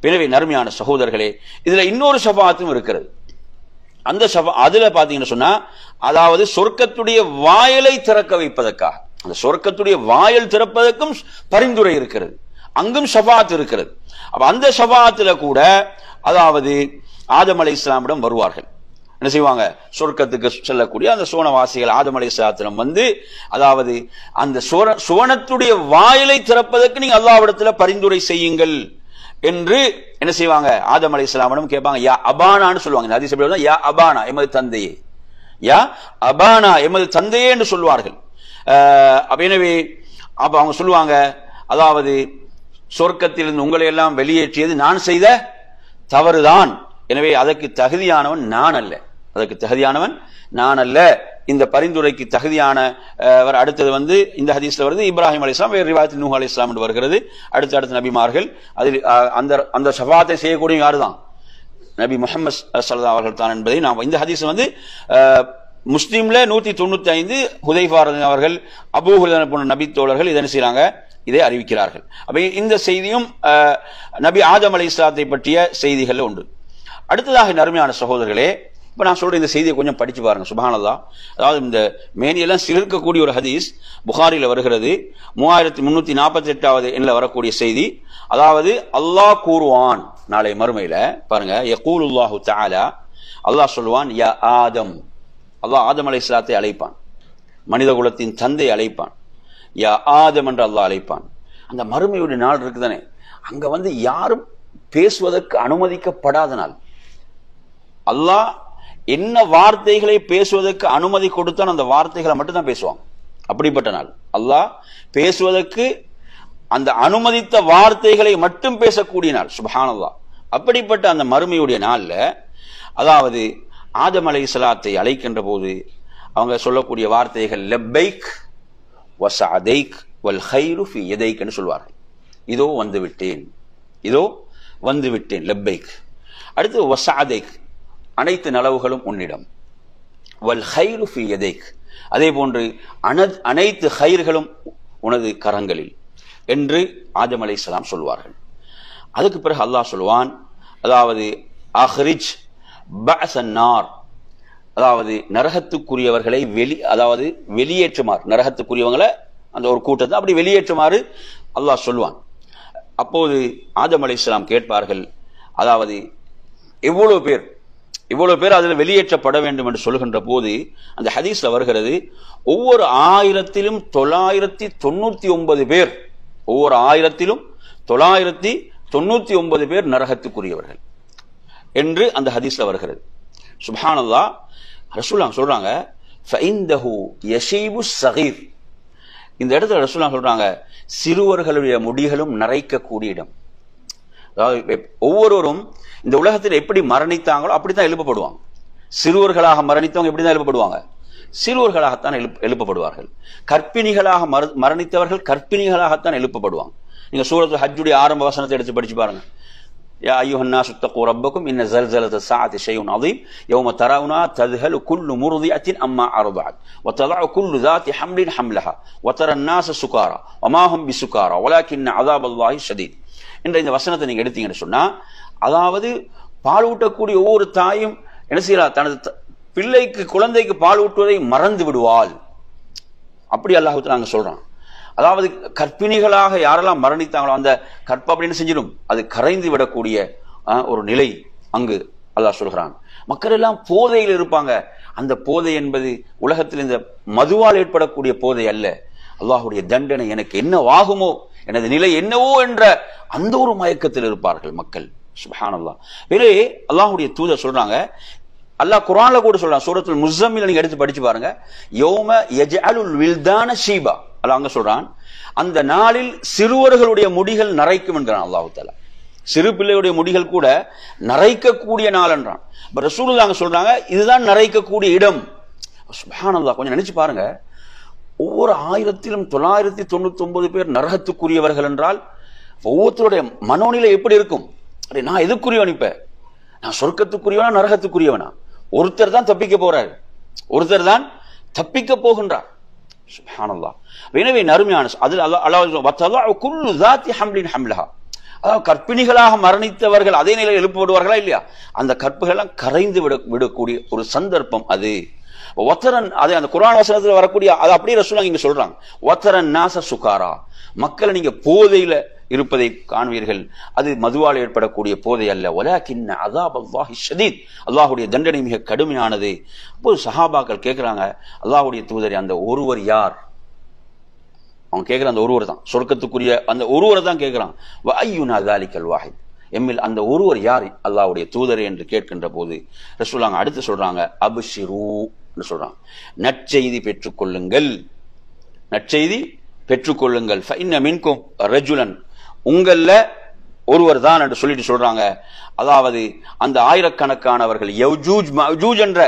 எனவே நறுமையான சகோதரர்களே, இதுல இன்னொரு ஷஃபாஅத்தும் இருக்கிறது. அந்த அதுல பாத்தீங்கன்னு சொன்னா, அதாவது சொர்க்கத்துடைய வாயிலை திறக்க வைப்பதற்காக, அந்த சொர்க்கத்துடைய வாயில் திறப்பதற்கும் பரிந்துரை இருக்கிறது. அங்கும் ஷஃபாஅத் இருக்கிறது. அப்ப அந்த ஷஃபாஅத்துல கூட அதாவது ஆதம் அலைஹிஸ்ஸலாமிடம் வருவார்கள். என்ன செய்வாங்க? சொர்க்கத்துக்கு செல்லக்கூடிய அந்த சுவனவாசிகள் ஆதம் அலைஹிஸ்ஸலாத்திடம் வந்து, அதாவது அந்த சுவனத்துடைய வாயிலை திறப்பதற்கு நீங்க அல்லாஹ்விடத்துல பரிந்துரை செய்யுங்கள் என்று என்ன செய்வாங்க? ஆதம் அலைஹிஸ்ஸலாமிடம் கேட்பாங்க. யா அபானான்னு சொல்லுவாங்க. ஹதீஸ் எப்படி வருது? யா அபானா, எமது தந்தையே, யா அபானா, எமது தந்தையே என்று சொல்வார்கள். எனவே அப்ப அவங்க சொல்லுவாங்க, அதாவது சொர்க்கத்திலிருந்து உங்களை எல்லாம் வெளியேற்றியது நான் செய்த தவறுதான். எனவே அதற்கு தகுதியானவன் நான் அல்ல, அதற்கு தகுதியானவன் நான் அல்ல. இந்த பரிந்துரைக்கு தகுதியானவர் அடுத்தது வந்து இந்த ஹதீஸ்ல வருது இப்ராஹிம் அலைஹிஸ்ஸலாம், வேறு ரிவாயத்தில் நூஹ் அலைஹிஸ்ஸலாம் என்று வருகிறது. அடுத்த நபிமார்கள். அதில் அந்த ஷஃபாஅத்தை செய்யக்கூடிய யாருதான்? நபி முஹம்மது ஸல்லல்லாஹு அலைஹி வஸல்லம் தான் என்பதை நாம் இந்த ஹதீஸ் வந்து முஸ்லிம்ல 195 ஹுதைஃபா அவர்கள், அபூ ஹுரைரா போன்ற நபி தோழர்கள் இதனை செய்றாங்க, இதை அறிவிக்கிறார்கள். அப்ப இந்த செய்தியும் நபி ஆதம் அலைஹிஸ்ஸலாத்தை பற்றிய செய்திகள் உண்டு. அடுத்ததாக நறுமையான சகோதரர்களே, இப்ப நான் சொல்ற இந்த செய்தியை கொஞ்சம் படிச்சு பாருங்க. சுப்ஹானல்லாஹ், அதாவது இந்த மேனியெல்லாம் சிலிர்க்கக்கூடிய ஒரு ஹதீஸ் புகாரில வருகிறது. 3348வது எண்ணில் வரக்கூடிய செய்தி. அதாவது அல்லாஹ் கூறுவான் நாளை மறுமையில, பாருங்க, யகூலுல்லாஹு தஆலா, அல்லாஹ் சொல்லுவான், யா ஆதம், அல்லாஹ் ஆதம் அலைஹிஸ்ஸலாத்தை அழைப்பான், மனித குலத்தின் தந்தை அழைப்பான். யா ஆதம் என்று அல்லாஹ் அழைப்பான். அந்த மறுமையுடைய நாள் இருக்குதானே, அங்க வந்து யாரும் பேசுவதற்கு அனுமதிக்கப்படாத நாள். அல்லாஹ் என்ன வார்த்தைகளை பேசுவதற்கு அனுமதி கொடுத்தான் அந்த வார்த்தைகளை மட்டும்தான் பேசுவாங்க. அப்படிப்பட்ட நாள். அல்லாஹ் பேசுவதற்கு அந்த அனுமதித்த வார்த்தைகளை மட்டும் பேசக்கூடிய நாள். சுப்ஹானல்லாஹ். அப்படிப்பட்ட அந்த மறுமையுடைய நாள்ல, அதாவது ஆதம் அலைஹிஸ்ஸலாத்தை அழைக்கின்ற போது அவங்க சொல்லக்கூடிய வார்த்தைகள் லப்பைக் வஸஅதைக் வல் கைரு ஃபீ யதைக் என்று சொல்வார்கள். இதோ வந்து விட்டேன், இதோ வந்து விட்டேன், லப்பைக். அடுத்து வஸஅதைக், அனைத்து நலவுகளும் உன்னிடம், வல் கைரு ஃபீ யதைக், அதே போன்று அனைத்து கைர்களும் உனது கரங்களில் என்று ஆதம் அலைஹிஸ்ஸலாம் சொல்வார்கள். அதுக்கு பிறகு அல்லாஹ் சொல்வான், அதாவது அஹ்ரிஜ் பஅஸன் நார், அதாவது நரகத்துக்குரியவர்களை அதாவது வெளியேற்றுமாறு, நரகத்துக்குரியவங்களை அந்த ஒரு கூட்டத்தை அப்படி வெளியேற்றுமாறு அல்லாஹ் சொல்வான். அப்போது ஆதம் அலைஹிஸ்ஸலாம் கேட்பார்கள், அதாவது எவ்வளவு பேர் அதில் வெளியேற்றப்பட வேண்டும் என்று சொல்கின்ற போது அந்த ஹதீஸ்ல வருகிறது, ஒவ்வொரு 1999 பேர், ஒவ்வொரு 999 பேர் நரகத்துக்குரியவர்கள் என்று அந்த ஹதீஸ்ல வருகிறது. சுப்ஹானல்லாஹ். ரசூலுல்லாஹ் சொல்றாங்க ஃபஇந்தஹு யஷீபு ஸகீர். இந்த இடத்துல ரசூலுல்லாஹ் சொல்றாங்க சிறுவர்களுடைய முடிகளும் நரைக்கக்கூடிய இடம். அதாவது ஒவ்வொருவரும் இந்த உலகத்தில் எப்படி மரணித்தாங்களோ அப்படித்தான் எழுப்பப்படுவாங்க. சிறுவர்களாக மரணித்தவங்க எப்படிதான் எழுப்பப்படுவாங்க? சிறுவர்களாகத்தான் எழுப்பப்படுவார்கள். கற்பிணிகளாக மரணித்தவர்கள் கற்பிணிகளாகத்தான் எழுப்பப்படுவாங்க. நீங்க சூரத்துல் ஹஜ்ஜுடைய ஆரம்ப வசனத்தை எடுத்து படிச்சு பாருங்க. யா அய்யுஹன் நாஸு தக்கூ ரப்பக்கும் இன்ன ஸல்ஸலத ஸாஅத்தி ஷைஉன் அதீம் யௌம தரவுனா தذهل كل مرضعة அம்மா அர்ضعت وتضع كل ذات حمل حملها وترى الناس سكارى وما هم بسكارى ولكن عذاب الله شديد. என்ற இந்த வசனத்தை நீங்க எடுத்தீங்கன்னு சொன்னா, அதாவது பாலூட்டக்கூடிய ஒவ்வொரு தாயும் என்ன செய்யறா? தனது பிள்ளைக்கு குழந்தைக்கு பால் ஊட்டுவதை மறந்து விடுவாள். அப்படி அல்லாஹ் நாங்க சொல்றான். அதாவது கற்பிணிகளாக யாரெல்லாம் மரணித்தாங்களோ அந்த கற்ப அப்படின்னு செஞ்சிடும், அது கரைந்து விடக்கூடிய ஒரு நிலை அங்கு அல்லாஹ் சொல்கிறான். மக்கள் எல்லாம் போதையில் இருப்பாங்க. அந்த போதை என்பது உலகத்தில் இந்த மதுவால் ஏற்படக்கூடிய போதை அல்ல. அல்லாஹுடைய தண்டனை எனக்கு என்னவாகுமோ, எனது நிலை என்னவோ என்ற அந்த ஒரு மயக்கத்தில் இருப்பார்கள் மக்கள். சுப்ஹானல்லாஹ். வேறே அல்லாஹுடைய தூதர் சொல்றாங்க, அல்லாஹ் குர்ஆன்ல கூட சொல்றான், சூரத்துல் முஸம்மில் நீங்க எடுத்து படிச்சு பாருங்க. யௌம யஜ்அலுல் வில்தான ஷீபா. அல்லாஹ் அங்க சொல்றான், அந்த நாளில் சிறுவர்களுடைய முடிகள் நரைக்கும் என்கிறான் அல்லாஹ் தஆலா. சிறு பிள்ளையுடைய முடிகள் கூட நரைக்கக்கூடிய நாள் என்றான். இப்ப ரசூலுல்லாஹ் அங்க சொல்றாங்க இதுதான் நரைக்கக்கூடிய இடம். சுப்ஹானல்லாஹ். கொஞ்சம் நினைச்சு பாருங்க, ஒவ்வொரு 1999 பேர் நரகத்துக்குரியவர்கள் என்றால் ஒவ்வொருத்தருடைய மனோநிலை எப்படி இருக்கும்? நான் எதுக்குரியவன்? இப்ப நான் சொர்க்கத்துக்குரியவனா நரகத்துக்குரியவனா? ஒருத்தர் தான் தப்பிக்க போறாரு, ஒருத்தர் தான் தப்பிக்க போகின்றார். சுப்ஹானல்லாஹ். எனவே நறுமையான அதில் அல்லாஹ் குல்லு ذات حمل حملها. அதாவது கற்பிணிகளாக மரணித்தவர்கள் அதே நிலையில் எழுப்பப்படுவார்களா இல்லையா? அந்த கற்புகள் கரைந்து விடக்கூடிய ஒரு சந்தர்ப்பம் அது. ஒத்தரன் அது அந்த குர்ஆன் வசனத்தில் வரக்கூடிய அது அப்படியே ரசூலுல்லாஹ் இங்க சொல்றாங்க, ஒத்தரன் நாச சுகாரா. மக்களை நீங்க போதையில இருப்பதை காண்பீர்கள். அது மதுவால் ஏற்படக்கூடிய போதை அல்ல. வலாக்கின் அஸாபல்லாஹி ஷதீத். அல்லாஹ்வுடைய தண்டனை மிக கடுமையானது. அப்போது சஹாபாக்கள் கேட்கிறாங்க, அல்லாஹ்வுடைய தூதரே அந்த ஒருவர் யார்? அவங்க கேட்கிற அந்த ஒருவர் தான் சொர்க்கத்துக்குரிய அந்த ஒருவர் தான் கேட்கிறான். வ அய்யுனா ஸாலிகல் வாஹித். எம்மில் அந்த ஒருவர் யார் அல்லாஹ்வுடைய தூதரே என்று கேட்கின்ற போது ரசூலுல்லாஹ் அடுத்து சொல்றாங்க, அப்ஷிரு என்று சொல்றாங்க, நற்செய்தி பெற்றுக்கொள்ளுங்கள், நற்செய்தி பெற்றுக்கொள்ளுங்கள். ஃபஇன்ன மின்கும் ரஜுலன், உங்கள்ல ஒருவர் தான் என்று சொல்லிட்டு சொல்றாங்க. அதாவது அந்த ஆயிரக்கணக்கானவர்கள் யஜூஜ் மஜூஜ் என்ற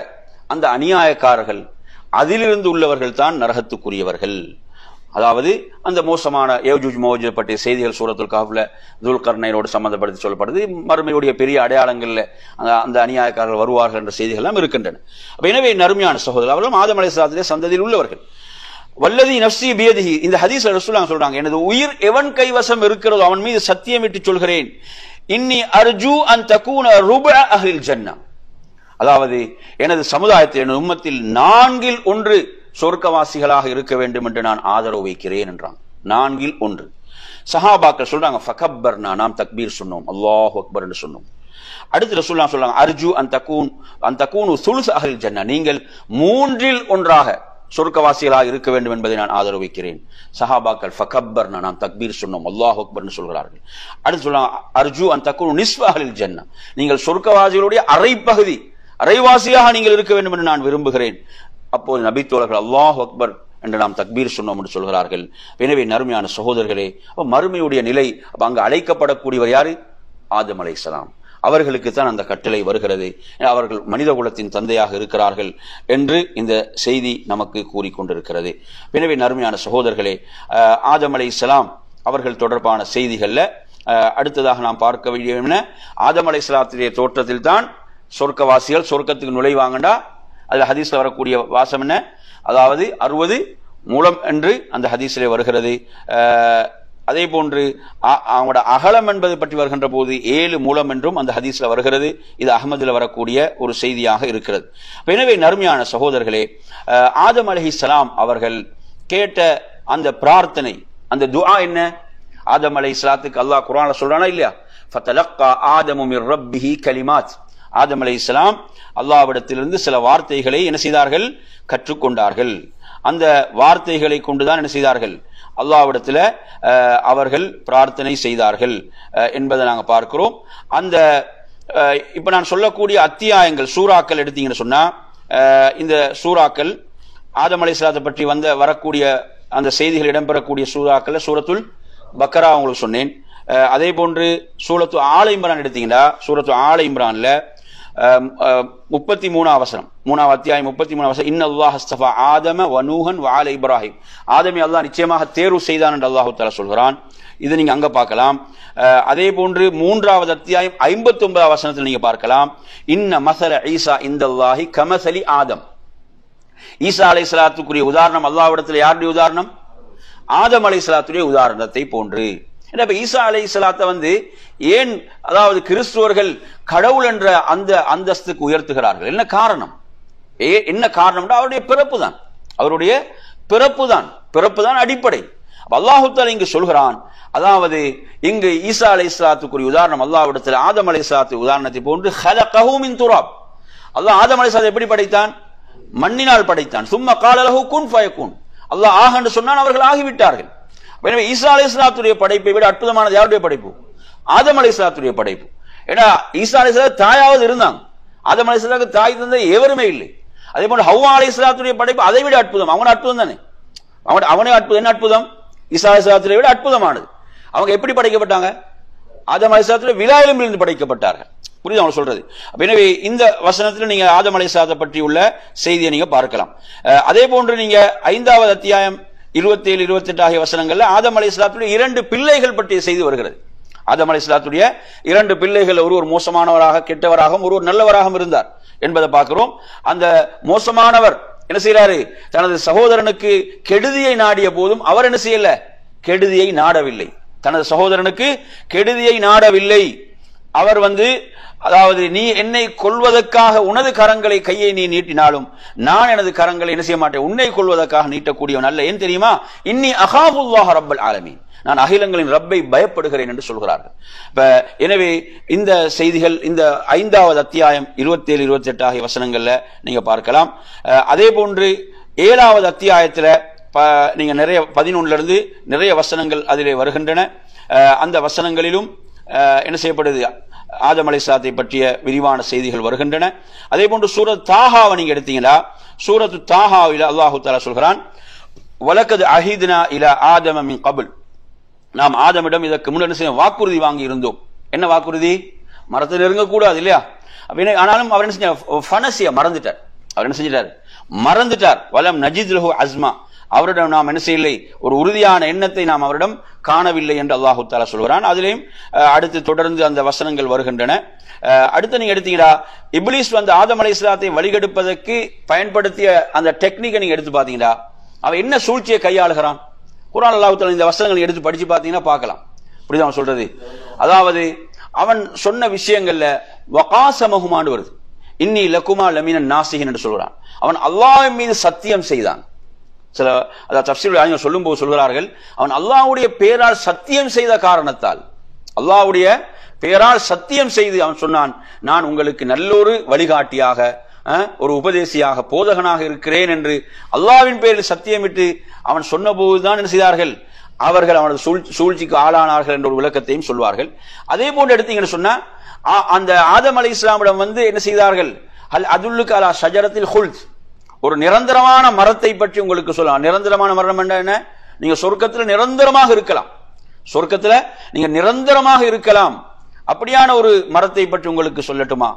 அந்த அநியாயக்காரர்கள், அதிலிருந்து உள்ளவர்கள் தான் நரகத்துக்குரியவர்கள். அதாவது அந்த மோசமான யஜூஜ் மௌஜூஜ் பற்றிய செய்திகள் சூரத்துல் கஹ்ஃப்ல துல்கர்னைனோடு சம்பந்தப்படுத்தி சொல்லப்படுது. மறுமையுடைய பெரிய அடையாளங்கள்ல அந்த அநியாயக்காரர்கள் வருவார்கள் என்ற செய்திகள் எல்லாம் இருக்கின்றன. எனவே நறுமையான சகோதரர், அவர்களும் ஆதம் அலைஹிஸ்ஸலாத்துடைய சந்ததியில் உள்ளவர்கள். வல்லதி நஃப்ஸி பியதிஹி, இந்த ஹதீஸ்ல ரசூலுல்லாஹ் சொல்றாங்க, எனது உயிர் எவன் கைவசம் இருக்கிறதோ அவன் மீது சத்தியமிட்டு சொல்கிறேன், இன்னி அர்ஜூ அன் தகூன ருபஅ அஹ்லில் ஜன்னah. அதாவது எனது சமுதாயத்தில் எனது உம்மத்தில் 4/1 சொர்க்கவாசிகளாக இருக்க வேண்டும் என்று நான் ஆதரவு வைக்கிறேன் என்றான். 4/1. சஹாபாக்கள் சொல்றாங்க, ஃபகப்பர்னா, நாம் தக்பீர் சொன்னோம், அல்லாஹு அக்பர் என்று சொன்னோம். அடுத்து ரசூலுல்லாஹ் சொல்றாங்க, அர்ஜூ அன் தகூனு சுலுஸ் அஹ்லில் ஜன்னah, நீங்கள் 3/1 சொர்க்கவாசிகளாக இருக்க வேண்டும் என்பதை நான் ஆதரவு வைக்கிறேன். சஹாபாக்கள் ஃபகப்பர்னா, நாம் தக்பீர் சொன்னோம், அல்லாஹு அக்பர் என்று சொல்கிறார்கள். அடுத்து சொல்றாங்க, அர்ஜூ அன் தகூனு நிஸ்ஃப அஹ்லில் ஜன்னah, நீங்கள் சொர்க்கவாசிகளுடைய அரைப்பகுதி அரைவாசியாக நீங்கள் இருக்க வேண்டும் என்று நான் விரும்புகிறேன். அப்போது நபி தோழர்கள் அல்லாஹு அக்பர் என்று நாம் தக்பீர் சொன்னோம் என்று சொல்கிறார்கள். எனவே நறுமையான சகோதரர்களே, மறுமையுடைய நிலை அங்கு அழைக்கப்படக்கூடியவர் யாரு? ஆதம் அலைஹிஸ்ஸலாம். அவர்களுக்கு தான் அந்த கட்டளை வருகிறது. அவர்கள் மனித குலத்தின் தந்தையாக இருக்கிறார்கள் என்று இந்த செய்தி நமக்கு கூறிக்கொண்டிருக்கிறது. எனவே நறுமையான சகோதரர்களே, ஆதம் அலைஹிஸ்ஸலாம் அவர்கள் தொடர்பான செய்திகள்ல அடுத்ததாக நாம் பார்க்க வேண்டிய என்ன, ஆதம் அலைஹிஸ்ஸலாத்துடைய தோற்றத்தில் தான் சொர்க்கவாசிகள் சொர்க்கத்துக்கு நுழைவாங்கண்டா அதுல ஹதீஸ்ல வரக்கூடிய வாசம் என்ன, அதாவது 60 மூலம் என்று அந்த ஹதீஸிலே வருகிறது. அதே போன்று அவங்களோட அகலம் என்பதை பற்றி வருகின்ற போது 7 மூலம் என்றும் அந்த ஹதீஸ்ல வருகிறது. இது அஹ்மதுல வரக்கூடிய ஒரு செய்தியாக இருக்கிறது. எனவே நறுமையான சகோதரர்களே, ஆதம் அலைஹிஸ்ஸலாம் அவர்கள் கேட்ட அந்த பிரார்த்தனை, அந்த துஆ என்ன? ஆதம் அலைஹிஸ்ஸலாத்துக்கு அல்லாஹ் குர்ஆன்ல சொல்றானா இல்லையா, ஃபதலக்கா ஆதமு மிர் ரப்பிஹி கலிமாத். ஆதம் அலைஹிஸ்ஸலாம் அல்லாஹ்விடத்திலிருந்து சில வார்த்தைகளை என்ன செய்தார்கள்? கற்றுக்கொண்டார்கள். அந்த வார்த்தைகளை கொண்டுதான் என்ன செய்தார்கள்? அல்லாஹ்விடத்துல அவர்கள் பிரார்த்தனை செய்தார்கள் என்பதை நாங்க பார்க்கிறோம். அந்த இப்ப நான் சொல்லக்கூடிய அத்தியாயங்கள் சூறாக்கள் எடுத்தீங்கன்னு சொன்னா, இந்த சூறாக்கள் ஆதம் அலைஹிஸ்ஸலாத்தை பற்றி வரக்கூடிய அந்த செய்திகள் இடம்பெறக்கூடிய சூறாக்கள் சூரத்துல் பக்கரா உங்களுக்கு சொன்னேன். அதே போன்று சூரத்து ஆல இம்ரான் எடுத்தீங்கன்னா, சூரத்து ஆல இம்ரான்ல 33 வசனம், 3வது அத்தியாயம் 33 வசனம், இன்னல்லாஹ் அஸ்தஃபா ஆதம வ நூஹன் வ ஆல இப்ராஹிம், ஆதமை அல்லாஹ் நிச்சயமாக தேர்வு செய்தான் என்று அல்லாஹ் தஆலா சொல்கிறான். இது நீங்க அங்க பார்க்கலாம். அதே போன்று 3வது அத்தியாயம் 59 வசனத்தில் நீங்க பார்க்கலாம், இன்ன மஸல ஈசா இந்தல்லாஹி கமஸலி ஆதம். ஈசா அலைஹிஸ்ஸலாத்துக்குரிய உதாரணம் அல்லாஹ்விடத்தில் யாருடைய உதாரணம்? ஆதம் அலைஹிஸ்ஸலாத்துடைய உதாரணத்தை போன்று. இப்ப ஈசா அலைஹிஸ்ஸலாத்தை ஏன் அதாவது கிறிஸ்துவர்கள் கடவுள் என்ற அந்த அந்தஸ்துக்கு உயர்த்துகிறார்கள்? என்ன காரணம்? என்ன காரணம்? அவருடைய பிறப்பு தான், அவருடைய பிறப்பு தான் அடிப்படை. அல்லாஹ் தஆலா இங்கு சொல்கிறான், அதாவது இங்கு ஈசா அலைஹிஸ்ஸலாத்துக்குரிய உதாரணம் அல்லாஹ்விடத்தில் ஆதம் அலைஹிஸ்ஸலாத்து உதாரணத்தை போன்று ஹலகஹு மின் துராப். அல்லாஹ் ஆதம் அலைஹிஸ்ஸலாத்தை எப்படி படைத்தான்? மண்ணினால் படைத்தான். சும்ம கால லஹு குன் ஃபயகுன், அல்லாஹ் ஆக என்று சொன்னான், அவர்கள் ஆகிவிட்டார்கள். எனவே ஈசா அலைஹிஸ்ஸலாத்துடைய படைப்பை விட அற்புதமானது யாருடைய படைப்பு? ஆதம் அலைஹிஸ்ஸலாத்துடைய படைப்பு. ஏன்னா ஈசா அலைஹிஸ்ஸலாம் தாயாவது இருந்தாங்க, ஆதம் அலைஹிஸ்ஸலாத்துக்கு தாய் தந்தை எவருமே இல்லை. அதே போல ஹவ்வா அலைஹிஸ்ஸலாத்துடைய படைப்பு அதை விட அற்புதம். அவனே அற்புதம் தானே, அவனே அற்புதம். என்ன அற்புதம்? ஈசா அலைஹிஸ்ஸலாத்தை விட அற்புதமானது. அவங்க எப்படி படைக்கப்பட்டாங்க? ஆதம் அலைஹிஸ்ஸலாத்துடைய விலாயிலும் இருந்து படைக்கப்பட்டார்கள். புரியுது அவங்க சொல்றது? எனவே இந்த வசனத்தில் நீங்க ஆதம் அலைஹிஸ்ஸலாத்தை பற்றி உள்ள செய்தியை நீங்க பார்க்கலாம். அதே போன்று நீங்க 5வது அத்தியாயம் 27, 28 ஆகிய வசனங்கள்ல ஆதம் அலைஹிஸ்ஸலாத்துடைய 2 பிள்ளைகள் பற்றிய செய்தி வருகிறது. ஆதம் அலைஹிஸ்ஸலாத்துடைய 2 பிள்ளைகள், ஒருவர் மோசமானவராக கெட்டவராகவும் ஒருவர் நல்லவராகவும் இருந்தார் என்பதை பார்க்கிறோம். அந்த மோசமானவர் என்ன செய்யறாரு? தனது சகோதரனுக்கு கெடுதியை நாடிய போதும் அவர் என்ன செய்யல? கெடுதியை நாடவில்லை. தனது சகோதரனுக்கு கெடுதியை நாடவில்லை. அவர் அதாவது நீ என்னை கொல்வதற்காக உனது கரங்களை கையை நீ நீட்டினாலும் நான் எனது கரங்களை என்ன செய்ய மாட்டேன், உன்னை கொல்வதற்காக நீட்டக்கூடியவன் அல்ல. ஏன் தெரியுமா? இன்னி அகாபுல்லாஹ் ரப்பல் ஆலமீன், நான் அகிலங்களின் ரப்பை பயப்படுகிறேன் என்று சொல்கிறார்கள். எனவே இந்த செய்திகள் இந்த 5வது அத்தியாயம் 27, 28 ஆகிய வசனங்கள்ல நீங்க பார்க்கலாம். அதே போன்று 7வது அத்தியாயத்துல நீங்க நிறைய 11 இருந்து நிறைய வசனங்கள் அதிலே வருகின்றன. அந்த வசனங்களிலும் என்ன செய்யப்படுது? ஆதம் அலைஹிஸ்ஸலாத்தை பற்றிய விரிவான செய்திகள் வருகின்றன. அதே போன்று சூரத் தாஹாவை நீங்க எடுத்தீங்கன்னா, சூரத்து தாஹாவில அல்லாஹ் தஆலா சொல்கிறான், வலக்கத் அஹித்னா இலா ஆதம மின் கப்ல், நாம் ஆதமிடம் இதற்கு முன்னர் வாக்குறுதி வாங்கி இருந்தோம். என்ன வாக்குறுதி? மரத்தை நெருங்க கூடாது இல்லையா? ஆனாலும் அவர் என்ன செஞ்சார்? ஃபனசிய மறந்துட்டார். அவர் என்ன செஞ்சிட்டார்? மறந்துட்டார். வலம் நஜித் லஹு அஸ்மா, அவரிடம் நாம் என்ன செய்யலை? ஒரு உறுதியான எண்ணத்தை நாம் அவரிடம் காணவில்லை என்று அல்லாஹ் தஆலா சொல்கிறான். அதிலேயும் அடுத்து தொடர்ந்து அந்த வசனங்கள் வருகின்றன. அடுத்து நீங்க எடுத்தீங்கன்னா, இப்லீஸ் ஆதம் அலைஹிஸ்ஸலாத்தை வழிகெடுப்பதற்கு பயன்படுத்திய அந்த டெக்னிக்கை நீங்க எடுத்து பாத்தீங்கன்னா, அவன் என்ன சூழ்ச்சியை கையாளுகிறான்? குர்ஆன் அல்லாஹ் தஆலா இந்த வசனங்களை எடுத்து படிச்சு பாத்தீங்கன்னா பார்க்கலாம். புரியுதா அவன் சொல்றது? அதாவது அவன் சொன்ன விஷயங்கள்ல வகாசமஹுமான்னு வருது. இன்னி லகுமா லமினன் நாசிஹின் என்று சொல்கிறான். அவன் அல்லாஹ்வின் மீது சத்தியம் செய்தான். சில தஃப்சீர் சொல்லும் போது சொல்கிறார்கள், அவன் அல்லாஹ்வுடைய பெயரால் சத்தியம் செய்த காரணத்தால், அல்லாஹ்வுடைய பெயரால் சத்தியம் செய்து அவன் சொன்னான், நான் உங்களுக்கு நல்லொரு வழிகாட்டியாக, ஒரு உபதேசியாக, போதகனாக இருக்கிறேன் என்று அல்லாஹ்வின் பெயரில் சத்தியமிட்டு அவன் சொன்ன போதுதான் என்ன செய்தார்கள்? அவர்கள் அவனது சூழ்ச்சிக்கு ஆளானார்கள் என்ற ஒரு விளக்கத்தையும் சொல்வார்கள். அதே போன்று எடுத்தீங்கன்னு சொன்னா, அந்த ஆதம் அலைஹிஸ்ஸலாமிடம் என்ன செய்தார்கள்? ஹல் அதுல்லுக அலா ஷஜரத்தில் ஹுல்த், ஒரு நிரந்தரமான மரத்தை பற்றி உங்களுக்கு சொல்லலாம். நிரந்தரமான மரம் என்ன? நீங்க சொர்க்கத்தில் நிரந்தரமாக இருக்கலாம், சொர்க்கத்தில் நீங்க நிரந்தரமாக இருக்கலாம். அப்படியான ஒரு மரத்தை பற்றி உங்களுக்கு சொல்லட்டுமா?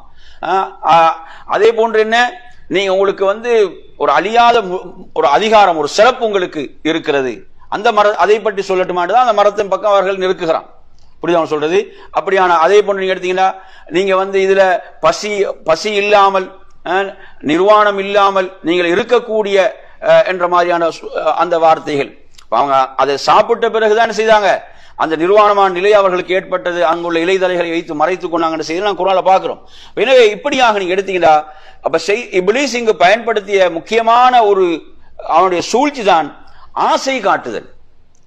அதே போன்று என்ன, நீங்க உங்களுக்கு ஒரு அழியாத ஒரு அதிகாரம், ஒரு சிறப்பு உங்களுக்கு இருக்கிறது, அந்த அதை பற்றி சொல்லட்டுமான்னு அந்த மரத்தின் பக்கம் அவர்கள் நெருக்குகிறான். புரியுதா சொல்றது? அப்படியான அதே போன்று நீங்க எடுத்தீங்கன்னா, நீங்க இதுல பசி இல்லாமல், நிர்வாணம் இல்லாமல் நீங்கள் இருக்கக்கூடிய என்ற மாதிரியான அந்த வார்த்தைகள். அவங்க அதை சாப்பிட்ட பிறகுதான் செய்தாங்க, அந்த நிர்வாணமான நிலை அவர்களுக்கு ஏற்பட்டது. அங்குள்ள இலைதலைகளை வைத்து மறைத்துக் கொண்டாங்க செய்து நான் குர்ஆன்ல பார்க்கிறோம். எனவே இப்படியாக நீங்க எடுத்தீங்கன்னா, அப்ப இப்லீஸ் இங்கு பயன்படுத்திய முக்கியமான ஒரு அவனுடைய சூழ்ச்சி தான் ஆசை காட்டுதல்.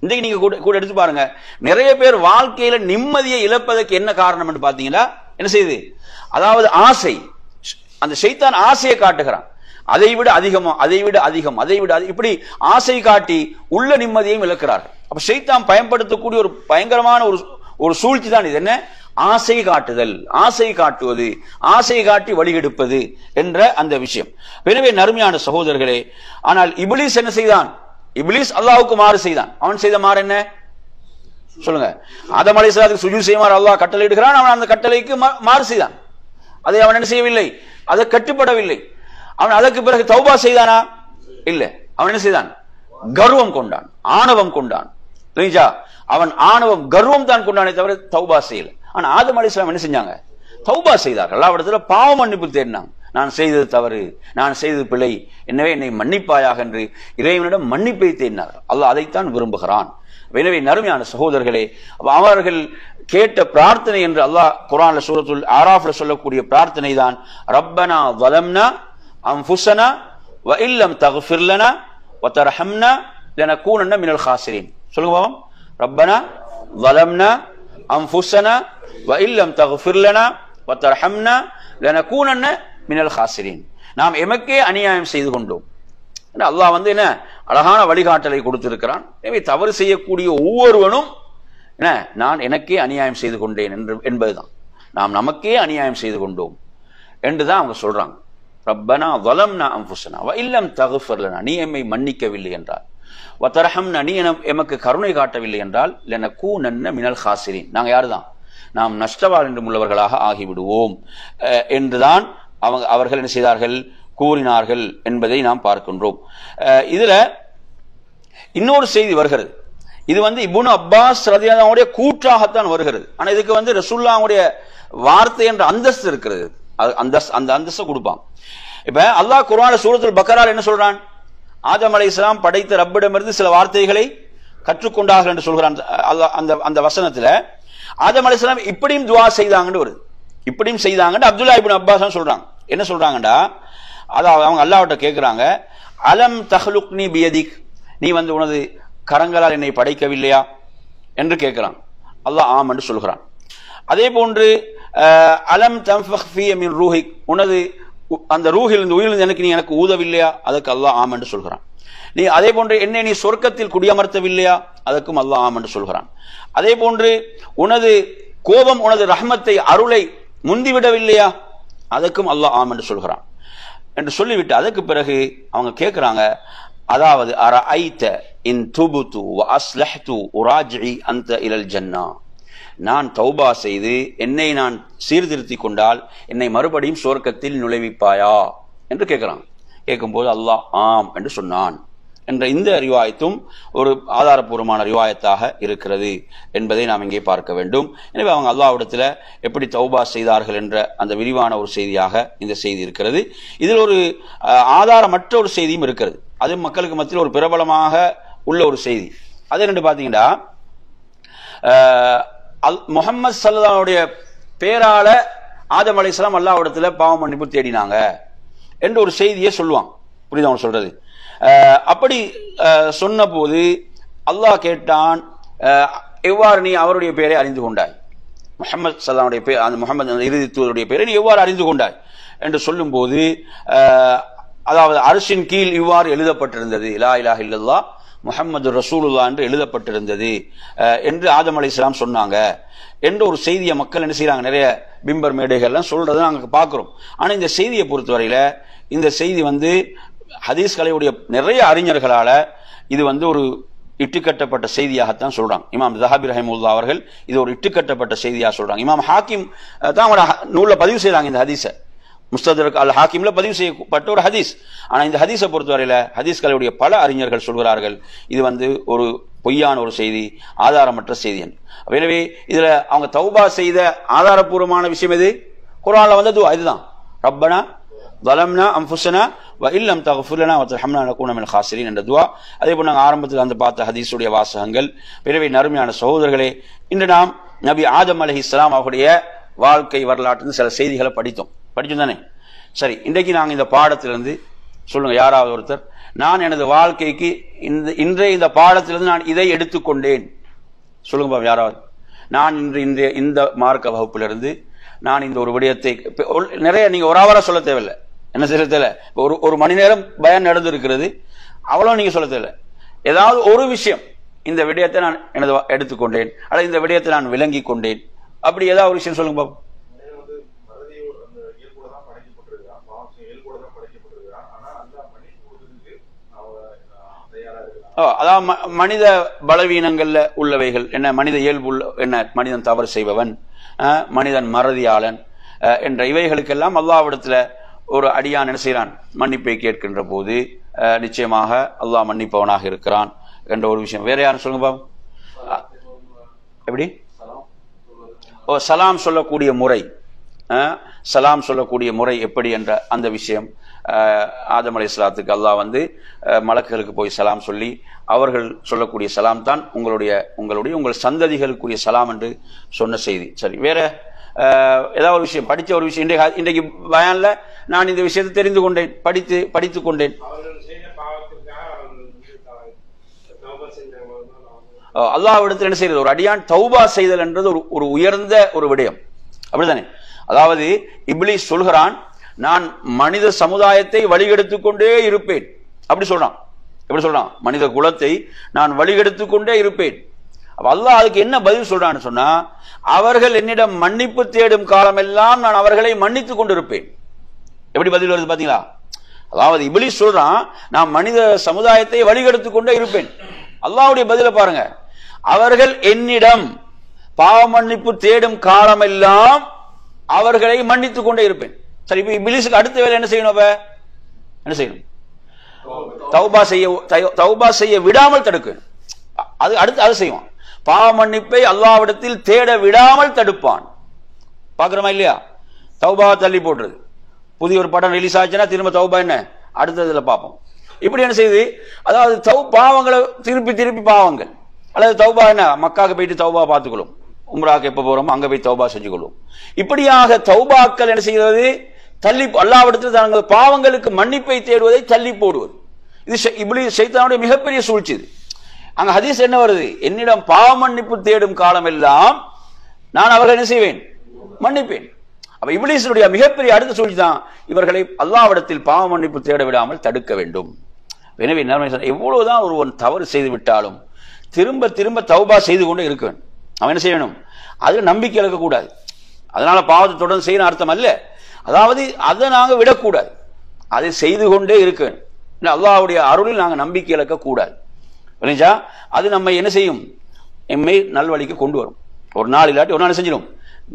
இன்றைக்கு நீங்க கூட எடுத்து பாருங்க, நிறைய பேர் வாழ்க்கையில நிம்மதியை இழப்பதற்கு என்ன காரணம் என்று பாத்தீங்கன்னா என்ன செய்யுது? அதாவது ஆசை. அந்த ஷைத்தான் ஆசையை காட்டுகிறான், அதை விட அதிகமா, அதை விட அதிகம், அதை விட இப்படி ஆசை காட்டி உள்ள நிம்மதியையும் இழக்கிறார்கள். அப்ப ஷைத்தான் பயன்படுத்தக்கூடிய ஒரு பயங்கரமான ஒரு சூழ்ச்சி தான் இது. என்ன? ஆசை காட்டுதல், ஆசை காட்டுவது, ஆசை காட்டி வழிகெடுப்பது என்ற அந்த விஷயம். எனவே நறுமையான சகோதரர்களே, ஆனால் இப்லீஸ் என்ன செய்தான்? இப்லீஸ் அல்லாஹ்வுக்கு மாறு செய்தான். அவன் செய்த மாறு என்ன சொல்லுங்க? ஆதம் அலைஹிஸ்ஸலாத்துக்கு சுஜூத் செய்யுமாறு அல்லாஹ் கட்டளை இடுகிறான், அவன் அந்த கட்டளைக்கு மாறு செய்தான். அதை அவன் என்ன செய்யவில்லை? அதை கட்டுப்படவில்லை. அவன் அதற்கு பிறகு தௌபா செய்தானா? இல்ல. அவன் என்ன செய்தான்? கர்வம் கொண்டான், ஆணவம் கொண்டான். அவன் ஆணவம் கர்வம் தான் கொண்டானே தவிர தௌபா செய்யல. ஆனா ஆதம் அலைஹிஸ்ஸலாம் என்ன செஞ்சாங்க? தௌபா செய்தார்கள். அல்லாஹ்விடத்துல பாவ மன்னிப்பு தேடினாங்க. நான் செய்தது தவறு, நான் செய்தது பிழை, எனவே என்னை மன்னிப்பாயாக என்று இறைவனிடம் மன்னிப்பை தேடினார்கள். அல்லாஹ் அதைத்தான் விரும்புகிறான். எனவே நறுமையான சகோதரர்களே, அவர்கள் கேட்ட பிரார்த்தனை என்று அல்லாஹ் குர்ஆன்ல சூரத்துல் ஆராஃப்ல சொல்லக்கூடிய பிரார்த்தனை தான் ரப்பனா ஸலம்னா அன்ஃபுஸனா வ இல்லம் தக்ஃபிர் லனா வ தர்ஹம்னா லனகூனன்ன மினல் காசிரீன். சொல்லுங்க பாவம். ரப்பனா ஸலம்னா அன்ஃபுஸனா வ இல்லம் தக்ஃபிர் லனா வ தர்ஹம்னா லனகூனன்ன மினல் காசிரீன். நாம் எமக்கே அநியாயம் செய்து கொண்டோம். அல்லாஹ் என்ன அழகான வழிகாட்டலை கொடுத்திருக்கிறான். எனவே தவறு செய்யக்கூடிய ஒவ்வொருவனும் என்ன, நான் எனக்கே அநியாயம் செய்து கொண்டேன் என்பதுதான். நாம் நமக்கே அநியாயம் செய்து கொண்டோம் என்றுதான் அவங்க சொல்றாங்க. ரப்பனா ஸலம்னா அன்ஃபுஸனா வ இல்லம் தக்ஃபிர் லனா, நீ எம்மை மன்னிக்கவில்லை என்றால், வ தர்ஹம்னா, நீ எமக்கு கருணை காட்டவில்லை என்றால், லனகூனன்ன மினல் காசிரீன், நாங்க யாருதான்? நாம் நஷ்டவாள் என்று உள்ளவர்களாக ஆகிவிடுவோம் என்றுதான் அவர்கள் என்ன செய்தார்கள்? கூறினார்கள் என்பதை நாம் பார்க்கின்றோம். இதுல இன்னொரு செய்தி வருகிறது. இது இப்னு அப்பாஸ் ரலியல்லாஹு அன்ஹுடைய கூற்றாகத்தான் வருகிறது. ஆனா இதுக்கு ரசூலுல்லாஹ்வுடைய வார்த்தை என்ற அந்தஸ்து இருக்கிறது. அந்த அந்தஸ்தை கொடுப்பான். இப்ப அல்லாஹ் குர்ஆன்ல சூரத்துல் பக்கரால என்ன சொல்றான்? ஆதம் அலைஹிஸ்ஸலாம் படைத்த ரப்பிடமிருந்து சில வார்த்தைகளை கற்றுக்கொண்டார்கள் என்று சொல்கிறான். அந்த வசனத்துல ஆதம் அலைஹிஸ்ஸலாம் இப்படியும் துஆ செய்தாங்கன்னு வருது. இப்படியும் செய்தாங்கன்னு அப்துல்லாஹ் இப்னு அப்பாஸ் சொல்றாங்க. என்ன சொல்றாங்கடா, அதாவது அவங்க அல்லாஹ்விட்ட கேட்கிறாங்க, அலம் தஹ்லுக்னி பியதிக், நீ உனது கரங்களால் என்னை படைக்கவில்லையா என்று கேட்கிறான். அல்லாஹ் ஆம் என்று சொல்கிறான். அதே போன்று அலம் தன்ஃபக் ஃபீய மின் ரூஹிக், உனது அந்த ரூஹிலிருந்து உயிரிலிருந்து நீ எனக்கு ஊதவில்லையா, அதற்கு அல்லாஹ் ஆம் என்று சொல்கிறான். நீ அதே போன்று என்னை நீ சொர்க்கத்தில் குடியமர்த்தவில்லையா, அதற்கும் அல்லாஹ் ஆம் என்று சொல்கிறான். அதே போன்று உனது கோபம் உனது ரஹ்மத்தை அருளை முந்திவிடவில்லையா, அதற்கும் அல்லாஹ் ஆம் என்று சொல்கிறான் என்று சொல்லிவிட்டு அதற்கு பிறகு அவங்க கேட்கிறாங்க, அதாவது அரஐத இன் துபுது வ அஸ்லஹ்து உராஜி அந்த இலல் ஜன்னா, நான் தௌபா செய்து என்னை நான் சீர்திருத்திக் கொண்டால் என்னை மறுபடியும் சுவர்க்கத்தில் நுழைவிப்பாயா என்று கேட்கிறாங்க. கேட்கும்போது அல்லாஹ் ஆம் என்று சொன்னான் என்ற இந்த ரிவாயத்தும் ஒரு ஆதாரபூர்வமான ரிவாயத்தாக இருக்கிறது என்பதை நாம் இங்கே பார்க்க வேண்டும். எனவே அவங்க அல்லாஹ்விடத்துல எப்படி தௌபா செய்தார்கள் என்ற அந்த விரிவான ஒரு செய்தியாக இந்த செய்தி இருக்கிறது. இதில் ஒரு ஆதாரமற்ற ஒரு செய்தியும் இருக்கிறது. அது மக்களுக்கு மத்தியில் ஒரு பிரபலமாக உள்ள ஒரு செய்தி. அது என்னன்னு பாத்தீங்கன்னா, முஹம்மது ஸல்லல்லாஹுடைய பேரால ஆதம் அலைஹிஸ்ஸலாம் அல்லாஹ்விடத்துல பாவ மன்னிப்பு தேடினாங்க என்ற ஒரு செய்தியை சொல்லுவாங்க. புரியுதா அவங்க சொல்றது? அப்படி சொன்ன போது அல்லாஹ் கேட்டான், எவ்வாறு நீ அவருடைய பெயரை அறிந்து கொண்டாய்? முஹம்மது ஸல்லல்லாஹுடைய பேர், அந்த முஹம்மது இறுதி தூதருடைய பெயரை நீ எவ்வாறு அறிந்து கொண்டாய் என்று சொல்லும் போது, அதாவது அர்ஷின் கீழ் இவ்வாறு எழுதப்பட்டிருந்தது, லா இலாஹ இல்லல்லாஹ் முஹம்மது ரசூலுல்லாஹ் என்று எழுதப்பட்டிருந்தது என்று ஆதம் அலைஹிஸ்ஸலாம் சொன்னாங்க என்ற ஒரு செய்தியை மக்கள் என்ன செய்யறாங்க, நிறைய பிம்பர் மேடைகள்லாம் சொல்றதை நாங்கள் பார்க்கிறோம். ஆனா இந்த செய்தியை பொறுத்தவரையில இந்த செய்தி ஹதீஸ் கலையுடைய நிறைய அறிஞர்களால இது ஒரு இட்டுக்கட்டப்பட்ட செய்தியாகத்தான் சொல்றாங்க. இமாம் ஸஹாபி ரஹிமஹுல்லாஹ் அவர்கள் இது ஒரு இட்டுக்கட்டப்பட்ட செய்தியாக சொல்றாங்க. இமாம் ஹாக்கிம் தான் அவரோட நூல்ல பதிவு செய்யறாங்க இந்த ஹதீஸை. முஸ்தத்ரக் அல் ஹாக்கிம்ல பதிவு செய்யப்பட்ட ஒரு ஹதீஸ். ஆனா இந்த ஹதீஸை பொறுத்தவரையில ஹதீஸ் கலையுடைய பல அறிஞர்கள் சொல்கிறார்கள் இது ஒரு பொய்யான ஒரு செய்தி, ஆதாரமற்ற செய்தி என்று. எனவே இதுல அவங்க தௌபா செய்த ஆதாரபூர்வமான விஷயம் எது? குர்ஆன்ல துஆ இதுதான், ரப்பனா ஸலம்னா அன்ஃபுஸனா வ இல்லம் தக்ஃபிர் லனா வ தர்ஹம்னா லனகூன மினல் காசிரீன் என்ற துஆ. அதே போல நாங்கள் ஆரம்பத்தில் பார்த்த ஹதீஸுடைய வாசகங்கள். எனவே நறுமையான சகோதரர்களே, இன்று நாம் நபி ஆதம் அலைஹிஸ்ஸலாம் அவருடைய வாழ்க்கை வரலாற்று சில செய்திகளை படித்தோம் தானே? சரி, இன்றைக்கு நாங்கள் இந்த பாடத்திலிருந்து சொல்லுங்க, யாராவது ஒருத்தர், நான் எனது வாழ்க்கைக்கு இன்றைய இந்த பாடத்திலிருந்து நான் இதை எடுத்துக்கொண்டேன் சொல்லுங்க பாபு. யாராவது, நான் இன்றைய இந்த மார்க்க வகுப்பிலிருந்து நான் இந்த ஒரு விடயத்தை, நிறைய நீங்க ஒரு அவரா சொல்ல தேவையில்லை, என்ன செய்ய தேவை, ஒரு மணி நேரம் பயான் நடந்து இருக்கிறது, அவ்வளவு நீங்க சொல்ல தேவையில்லை. ஏதாவது ஒரு விஷயம் இந்த விடயத்தை நான் எனது எடுத்துக்கொண்டேன் அல்லது இந்த விடயத்தை நான் விளங்கி கொண்டேன், அப்படி ஏதாவது ஒரு விஷயம் சொல்லுங்க பாப்போம். அதாவது மனித பலவீனங்கள்ல உள்ளவைகள் என்ன, மனித இயல்பு என்ன, மனிதன் தவறு செய்பவன், மனிதன் மறதியாளன் என்ற இவைகளுக்கெல்லாம் அல்லாஹ்விடத்துல ஒரு அடியான் என்ன செய்யறான், மன்னிப்பை கேட்கின்ற போது நிச்சயமாக அல்லாஹ் மன்னிப்பவனாக இருக்கிறான் என்ற ஒரு விஷயம். வேற யாரும் சொல்லுங்க பாபு. எப்படி சலாம் சொல்லக்கூடிய முறை, சலாம் சொல்லக்கூடிய முறை எப்படி என்ற அந்த விஷயம். ஆதம் அலைஹிஸ்ஸலாத்துக்கு அல்லாஹ் மலக்குகளுக்கு போய் சலாம் சொல்லி அவர்கள் சொல்லக்கூடிய சலாம் தான் உங்கள் சந்ததிகளுக்குரிய சலாம் என்று சொன்ன செய்தி. சரி, வேற ஏதாவது ஒரு விஷயம், படித்த ஒரு விஷயம். இன்றைக்கு பயான்ல நான் இந்த விஷயத்தை தெரிந்து கொண்டேன், படித்துக் கொண்டேன். அல்லாஹ்விடத்தில் என்ன செய்யறது, ஒரு அடியான் தௌபா செய்தல் என்றது ஒரு உயர்ந்த ஒரு விடயம், அப்படித்தானே? அதாவது இப்லீஸ் சொல்கிறான், நான் மனித சமுதாயத்தை வழிகெடுத்துக் கொண்டே இருப்பேன், அப்படி சொல்றான். எப்படி சொல்றான்? மனித குலத்தை நான் வழிகெடுத்துக் கொண்டே இருப்பேன். அப்ப அல்லாஹ் அதுக்கு என்ன பதில் சொல்றான்னு சொன்னா, அவர்கள் என்னிடம் மன்னிப்பு தேடும் காலமெல்லாம் நான் அவர்களை மன்னித்துக் கொண்டிருப்பேன். எப்படி பதில் வருது பாத்தீங்களா? அதாவது இப்லீஸ் சொல்றான், நான் மனித சமுதாயத்தை வழிகெடுத்துக் கொண்டே இருப்பேன். அல்லாஹ்வுடைய பதில பாருங்க, அவர்கள் என்னிடம் பாவ மன்னிப்பு தேடும் காலமெல்லாம் அவர்களை மன்னித்துக் கொண்டே இருப்பேன். சரி, இப்ப இப்லீஸுக்கு அடுத்த வேலை என்ன செய்யணும்? என்ன செய்யணும்? தௌபா செய்ய விடாமல் தடுக்கணும். அது அடுத்து அது செய்வான். பாவ மன்னிப்பை அல்லாஹ்விடத்தில் தேட விடாமல் தடுப்பான். பாக்குறோமா இல்லையா? தௌபா தள்ளி போடுறது. புதிய ஒரு படம் ரிலீஸ் ஆச்சுன்னா திரும்ப தௌபா என்ன அடுத்ததுல பார்ப்போம். இப்படி என்ன செய்யுது, அதாவது பாவங்களை திருப்பி பாவங்கள், அல்லது தௌபா என்ன மக்காவுக்கு போயிட்டு தௌபா பார்த்துக்கொள்ளும், உம்ராக்கு எப்ப போறோமோ அங்க போய் தௌபா செஞ்சு கொள்ளும். இப்படியாக தௌபாக்கள் என்ன செய்கிறது, தள்ளி அல்லாஹ்விடத்தில் தங்கள் பாவங்களுக்கு மன்னிப்பை தேடுவதை தள்ளி போடுவது. இது இப்லீஸ் ஷைத்தானுடைய மிகப்பெரிய சூழ்ச்சி. அங்க ஹதீஸ் என்ன வருது, என்னிடம் பாவ மன்னிப்பு தேடும் காலம் எல்லாம் நான் அவர்கள் என்ன செய்வேன், மன்னிப்பேன். அப்ப இப்லீஸுடைய மிகப்பெரிய அடுத்த சூழ்ச்சி தான் இவர்களை அல்லாஹ்விடத்தில் பாவ மன்னிப்பு தேட விடாமல் தடுக்க வேண்டும். எனவே எவ்வளவுதான் ஒருவன் தவறு செய்து விட்டாலும் திரும்ப திரும்ப தௌபா செய்து கொண்டே இருக்க வேண்டும். அவன் என்ன செய்யணும், அது நம்பிக்கை இழக்கக்கூடாது. அதனால பாவத்தை தொடர்ந்து செய்யணும் அர்த்தம் அல்ல. அதாவது அதை நாங்க விடக்கூடாது, அதை செய்து கொண்டே இருக்க வேண்டும். அல்லாஹ்வுடைய அருளில் நாங்க நம்பிக்கை இழக்க கூடாது. புரிஞ்சா? அது நம்ம என்ன செய்யும், எம்மை நல்வழிக்கு கொண்டு வரும். ஒரு நாள் இல்லாட்டி ஒரு நாள் செஞ்சிடும்,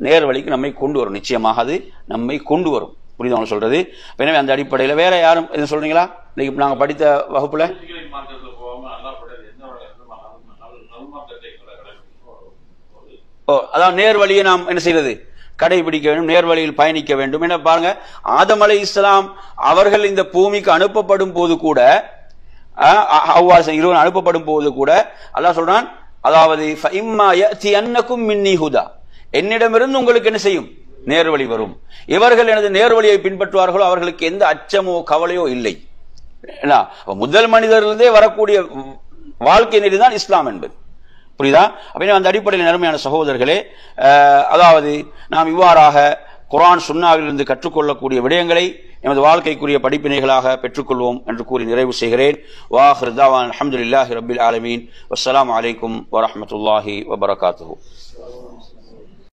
நேர் வழிக்கு நம்மை கொண்டு வரும். நிச்சயமாக அது நம்மை கொண்டு வரும். புரியுது சொல்றது? எனவே அந்த அடிப்படையில் வேற யாரும் எதுவும் சொல்றீங்களா? இன்னைக்கு நாங்க படித்த வகுப்புல அதான் நேர் வழியை நாம் என்ன செய்வது, கடைபிடிக்க வேண்டும், நேர் வழியில் பயணிக்க வேண்டும். என்ன பாருங்க, ஆதம் அலைஹிஸ்ஸலாம் அவர்கள் இந்த பூமிக்கு அனுப்பப்படும் போது கூட, இருவன் அனுப்பப்படும் போது கூட அல்லாஹ் சொல்றான், அதாவது என்னிடமிருந்து உங்களுக்கு என்ன செய்யும், நேர்வழி வரும். இவர்கள் எனது நேர்வழியை பின்பற்றுவார்களோ அவர்களுக்கு எந்த அச்சமோ கவலையோ இல்லை. முதல் மனிதர்களிருந்தே வரக்கூடிய வாழ்க்கை நெறிதான் இஸ்லாம் என்பது. புரியுதா? அப்படின்னா அந்த அடிப்படையில் நேர்மையான சகோதரர்களே, அதாவது நாம் இவ்வாறாக குர்ஆன் சுன்னாவிலிருந்து கற்றுக்கொள்ளக்கூடிய விடயங்களை எமது வாழ்க்கைக்குரிய படிப்பினைகளாக பெற்றுக்கொள்வோம் என்று கூறி நிறைவு செய்கிறேன். வாஹிர் தஅவானா அல்ஹம்துலில்லாஹி ரப்பில் ஆலமீன். வஸ்ஸலாமு அலைக்கும் வரஹ்மத்துல்லாஹி வபரகாத்துஹு.